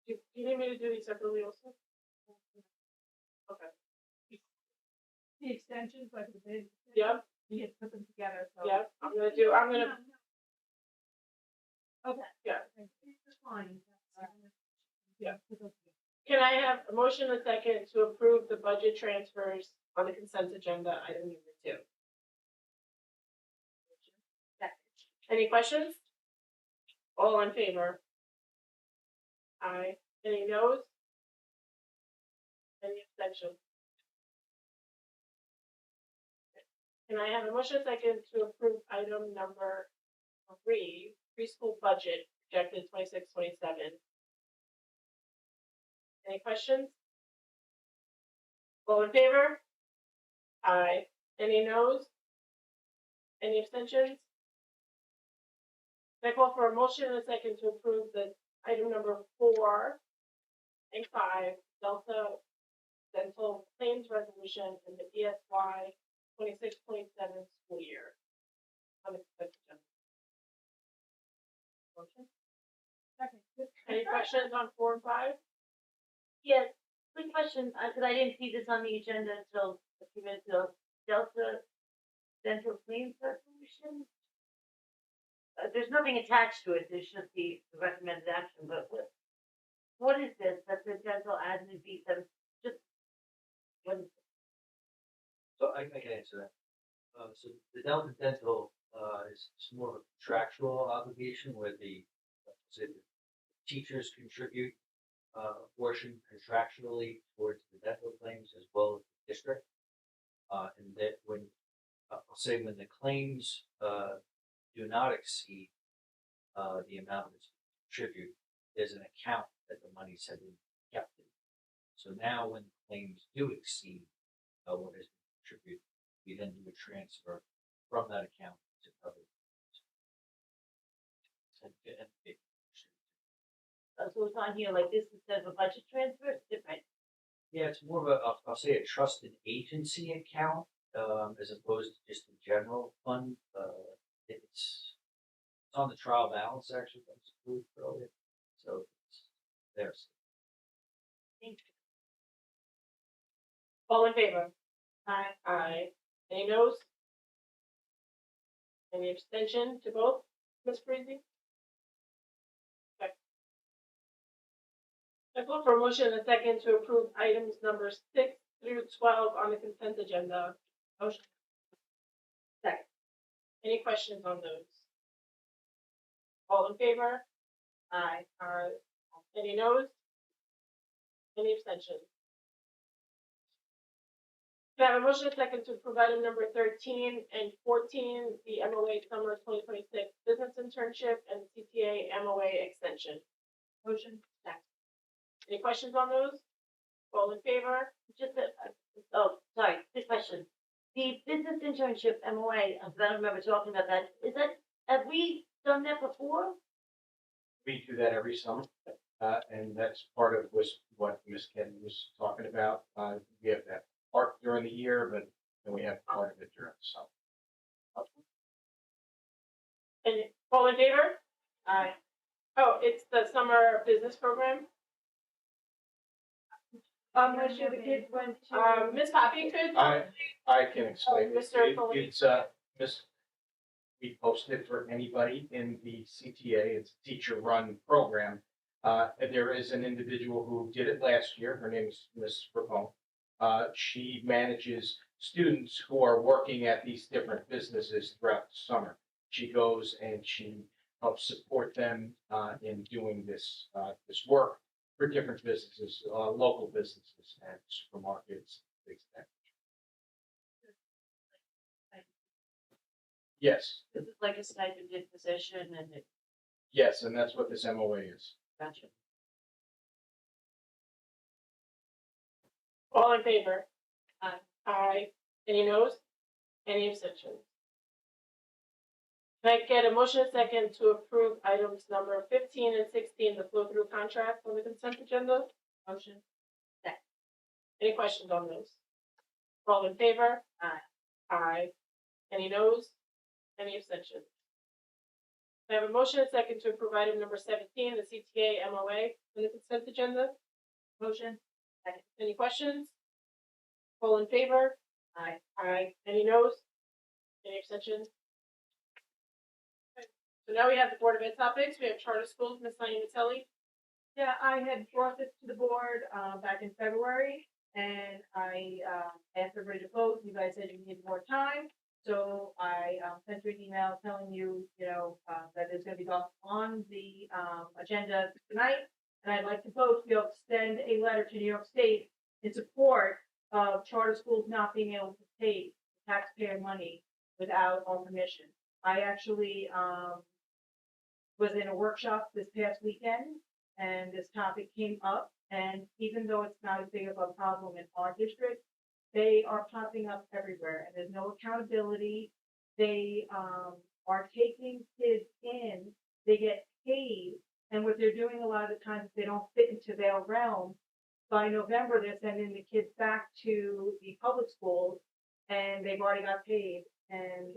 do you need me to do these separately also? Okay. The extensions, like the bid. Yep. We had put them together, so. Yep, I'm gonna. Okay. Yeah. It's fine. Yeah. Can I have a motion and a second to approve the budget transfers on the consent agenda, item number 2? Any questions? All in favor? Aye. Any noes? Any abstentions? Can I have a motion and a second to approve item number 3, preschool budget projected 26-27? Any questions? All in favor? Aye. Any noes? Any abstentions? I call for a motion and a second to approve the item number 4 and 5, Delta Dental Claims Resolution and the DSY 26-27 school year. On the consent agenda. Motion? Second. Any questions on 4 and 5? Yes, quick question, because I didn't see this on the agenda until a few minutes ago. Delta Dental Claims Resolution? There's nothing attached to it, there's just the recommended action, but what is this? That's the dental admin fee, just So I can answer that. So the Delta Dental, is more of a contractual obligation where say the teachers contribute, a portion contractually towards the dental claims as well as the district. And that when, I'll say when the claims, do not exceed, the amount that's contributed, there's an account that the monies have been kept in. So now when claims do exceed, what has been contributed, we then do a transfer from that account to cover. So it's on here like this instead of a budget transfer, it's different. Yeah, it's more of a, I'll say a trusted agency account, as opposed to just a general fund. It's on the trial balance actually, that was approved earlier, so it's there. Thank you. All in favor? Aye. Aye. Any noes? Any abstention to both, Ms. Parisi? Okay. I call for a motion and a second to approve items numbers 6 through 12 on the consent agenda. Motion. Second. Any questions on those? All in favor? Aye. Aye. Any noes? Any abstentions? Can I have a motion and a second to approve item number 13 and 14, the MOA Summer 2026 Business Internship and CTA MOA Extension? Motion. Second. Any questions on those? All in favor? Just oh, sorry, quick question. The business internship MOA, I don't remember talking about that. Have we done that before? We do that every summer, and that's part of what Ms. Kenny was talking about. We have that part during the year, but then we have part of it during the summer. And all in favor? Aye. Oh, it's the summer business program? Last year the kids went to. Ms. Poppy could? I can explain. Mr. Foley. It's, we post it for anybody in the CTA. It's a teacher-run program. There is an individual who did it last year. Her name is Ms. Rapone. She manages students who are working at these different businesses throughout the summer. She goes and she helps support them in doing this work for different businesses, local businesses and supermarkets, things like that. Yes, This is like a stipended position and it, yes, and that's what this MOA is. gotcha. All in favor? Aye. Aye. Any noes? Any abstentions? Can I get a motion and second to approve items number 15 and 16, the flow-through contract on the consent agenda? Motion. Second. Any questions on those? All in favor? Aye. Aye. Any noes? Any abstentions? Can I have a motion and second to approve item number 17, the CTA MOA on the consent agenda? Motion. Second. Any questions? All in favor? Aye. Aye. Any noes? Any abstentions? Okay. So now we have the Board of Ed topics. We have charter schools, Ms. Naima Telly. Yeah, I had brought this to the board, back in February, and I, asked everybody to vote. You guys said you needed more time. So I, sent you an email telling you, that it's gonna be on the, agenda tonight. And I'd like to vote to be able to send a letter to New York State in support of charter schools not being able to take taxpayer money without our permission. I actually, was in a workshop this past weekend and this topic came up. And even though it's not as big of a problem in our district, they are popping up everywhere and there's no accountability. They, are taking kids in, they get paid. And what they're doing a lot of the times, if they don't fit into their realm, by November, they're sending the kids back to the public schools and they've already got paid. And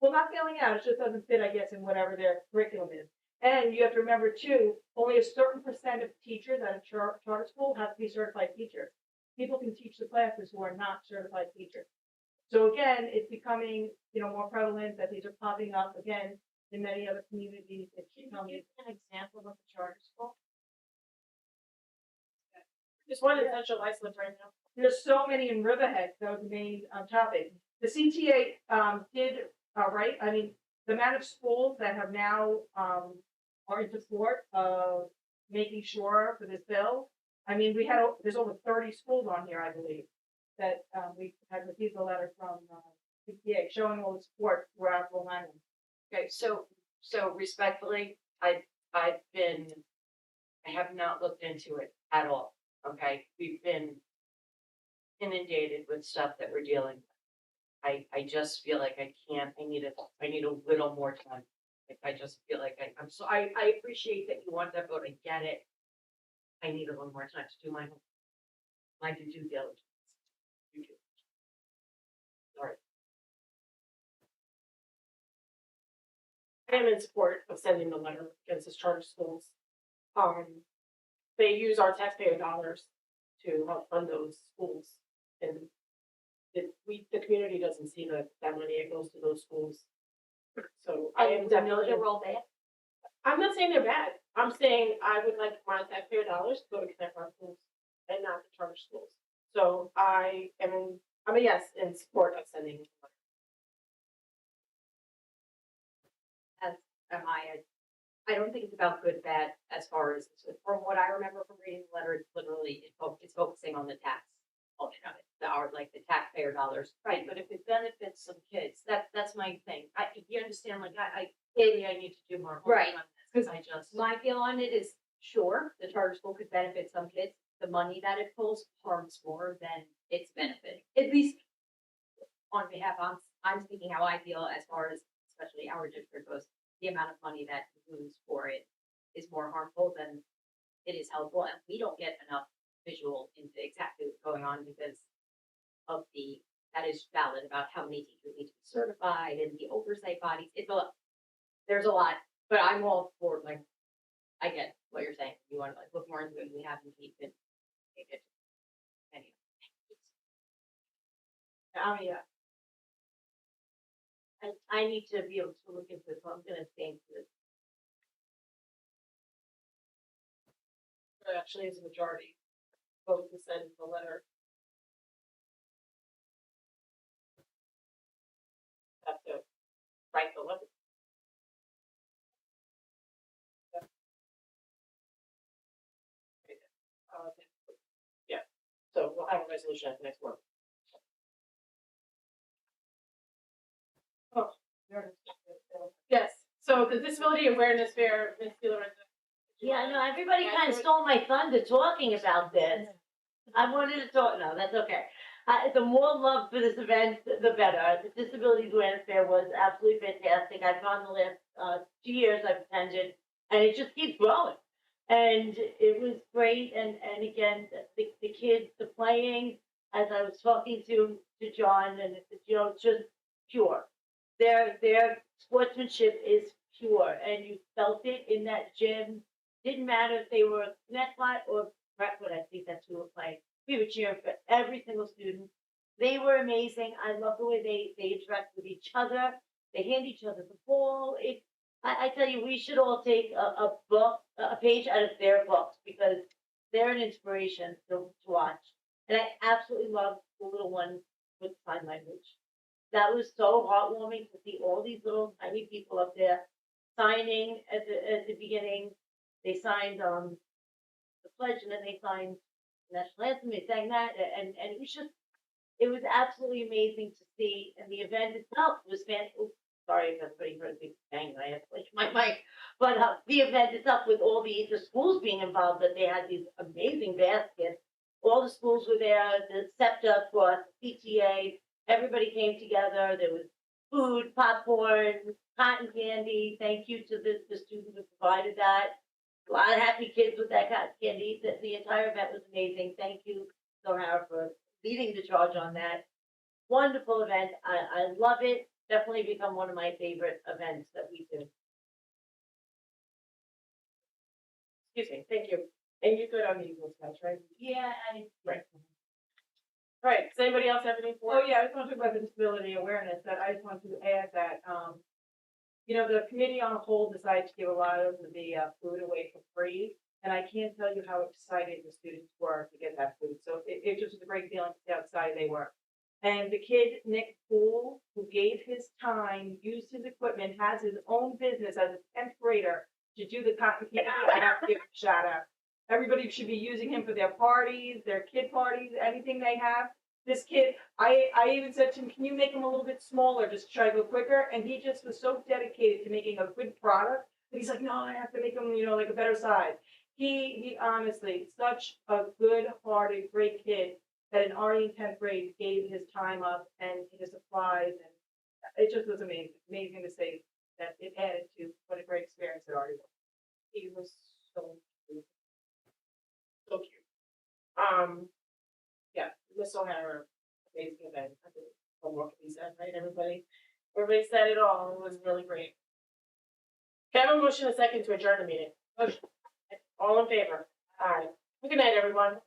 well, not failing out, it just doesn't fit, I guess, in whatever their curriculum is. And you have to remember too, only a certain percent of teachers at a charter school have to be certified teachers. People can teach the classes who are not certified teachers. So again, it's becoming, more prevalent that these are popping up again in many other communities. Can you give an example of a charter school? There's one in Central Islip right now. there's so many in Riverhead, that was the main, topic. The CTA, did, right, I mean, the amount of schools that have now, are in support of making sure for this bill. I mean, there's over 30 schools on here, I believe, that, we had received a letter from, CTA showing all the support throughout Long Island. Okay, so respectfully, I have not looked into it at all, okay? We've been inundated with stuff that we're dealing with. I just feel like I can't, I need a little more time. Like, I just feel like I appreciate that you want that vote, I get it. I need a little more time to do my due diligence. You do. Sorry. I am in support of sending the letter against the charter schools. They use our taxpayer dollars to help fund those schools. And the community doesn't see that money, it goes to those schools. So I am definitely. They're all bad. I'm not saying they're bad. I'm saying I would like my taxpayer dollars to go to connect our schools and not the charter schools. So I'm a yes in support of sending. As am I. I don't think it's about good, bad, as far as, from what I remember from reading the letter, it's literally, it's focusing on the tax component of it, the taxpayer dollars. Right, but if it benefits some kids, that's my thing. You understand, like, maybe I need to do more homework Right. on this, 'cause I just. My feel on it is, sure, the charter school could benefit some kids. The money that it pulls harms more than it's benefiting. At least on behalf, I'm speaking how I feel as far as, especially our district goes. The amount of money that we lose for it is more harmful than it is helpful, and we don't get enough visual into exactly what's going on because of that is valid about how many teachers need to be certified and the oversight bodies. There's a lot, but I'm all for, like, I get what you're saying. You want to look more into it, we haven't even take it. Anyway. Yeah. I need to be able to look into this, so I'm gonna abstain for this. There actually is a majority vote to send the letter. Have to write the letter. Yeah, so we'll have a resolution at the next month. Yes, so the Disability Awareness Fair, Ms. Lorenzo. Yeah, no, everybody kind of stole my thunder talking about this. I wanted to talk, no, that's okay. The more love for this event, the better. The Disability Awareness Fair was absolutely fantastic. I've gone the last 2 years I've attended, and it just keeps growing. And it was great, and again, the kids, the playing, as I was talking to John, and it's just pure. Their sportsmanship is pure, and you felt it in that gym. Didn't matter if they were Connecticut or Brentwood, I think that's who were playing. We were cheering for every single student. They were amazing. I love the way they interact with each other. They hand each other the ball. I tell you, we should all take a page out of their books, because they're an inspiration to watch. And I absolutely love the little one with sign language. That was so heartwarming to see all these little tiny people up there signing at the beginning. They signed the pledge, and then they signed the national anthem. They sang that, and it was absolutely amazing to see. And the event itself was fantastic. Sorry if everybody heard me bang, I had to switch my mic. But the event itself, with all the schools being involved, that they had these amazing baskets. All the schools were there. The SEPTA, for CTA. Everybody came together. There was food, popcorn, cotton candy. Thank you to the student who provided that. A lot of happy kids with that cotton candy. The entire event was amazing. Thank you, Zohara, for leading the charge on that. Wonderful event. I love it. Definitely become one of my favorite events that we do. Excuse me, thank you. And you're good on the Eagle Scouts, right? Yeah, Right. All right, does anybody else have anything for? Oh, yeah, I just want to talk about the disability awareness, that I just want to add that, the committee on the whole decided to give a lot of the food away for free. And I can't tell you how excited the students were to get that food. So it just was a great feeling to see how excited they were. And the kid, Nick Poole, who gave his time, used his equipment, has his own business as a 10th grader to do the cotton candy. I have to give him a shout out. Everybody should be using him for their parties, their kid parties, anything they have. This kid, I even said to him, can you make him a little bit smaller just to try to go quicker? And he just was so dedicated to making a good product that he's like, no, I have to make him, like a better size. He honestly, such a good-hearted, great kid that in already in 10th grade gave his time up and his supplies, and it just was amazing to say that it added to what a great experience it already was. He was so cute. So cute. Yeah, Miss O'Hara, amazing event. I think homework can be said, right, everybody? Everybody said it all. It was really great. Can I have a motion and a second to adjourn the meeting? Motion. All in favor? Aye. Good night, everyone.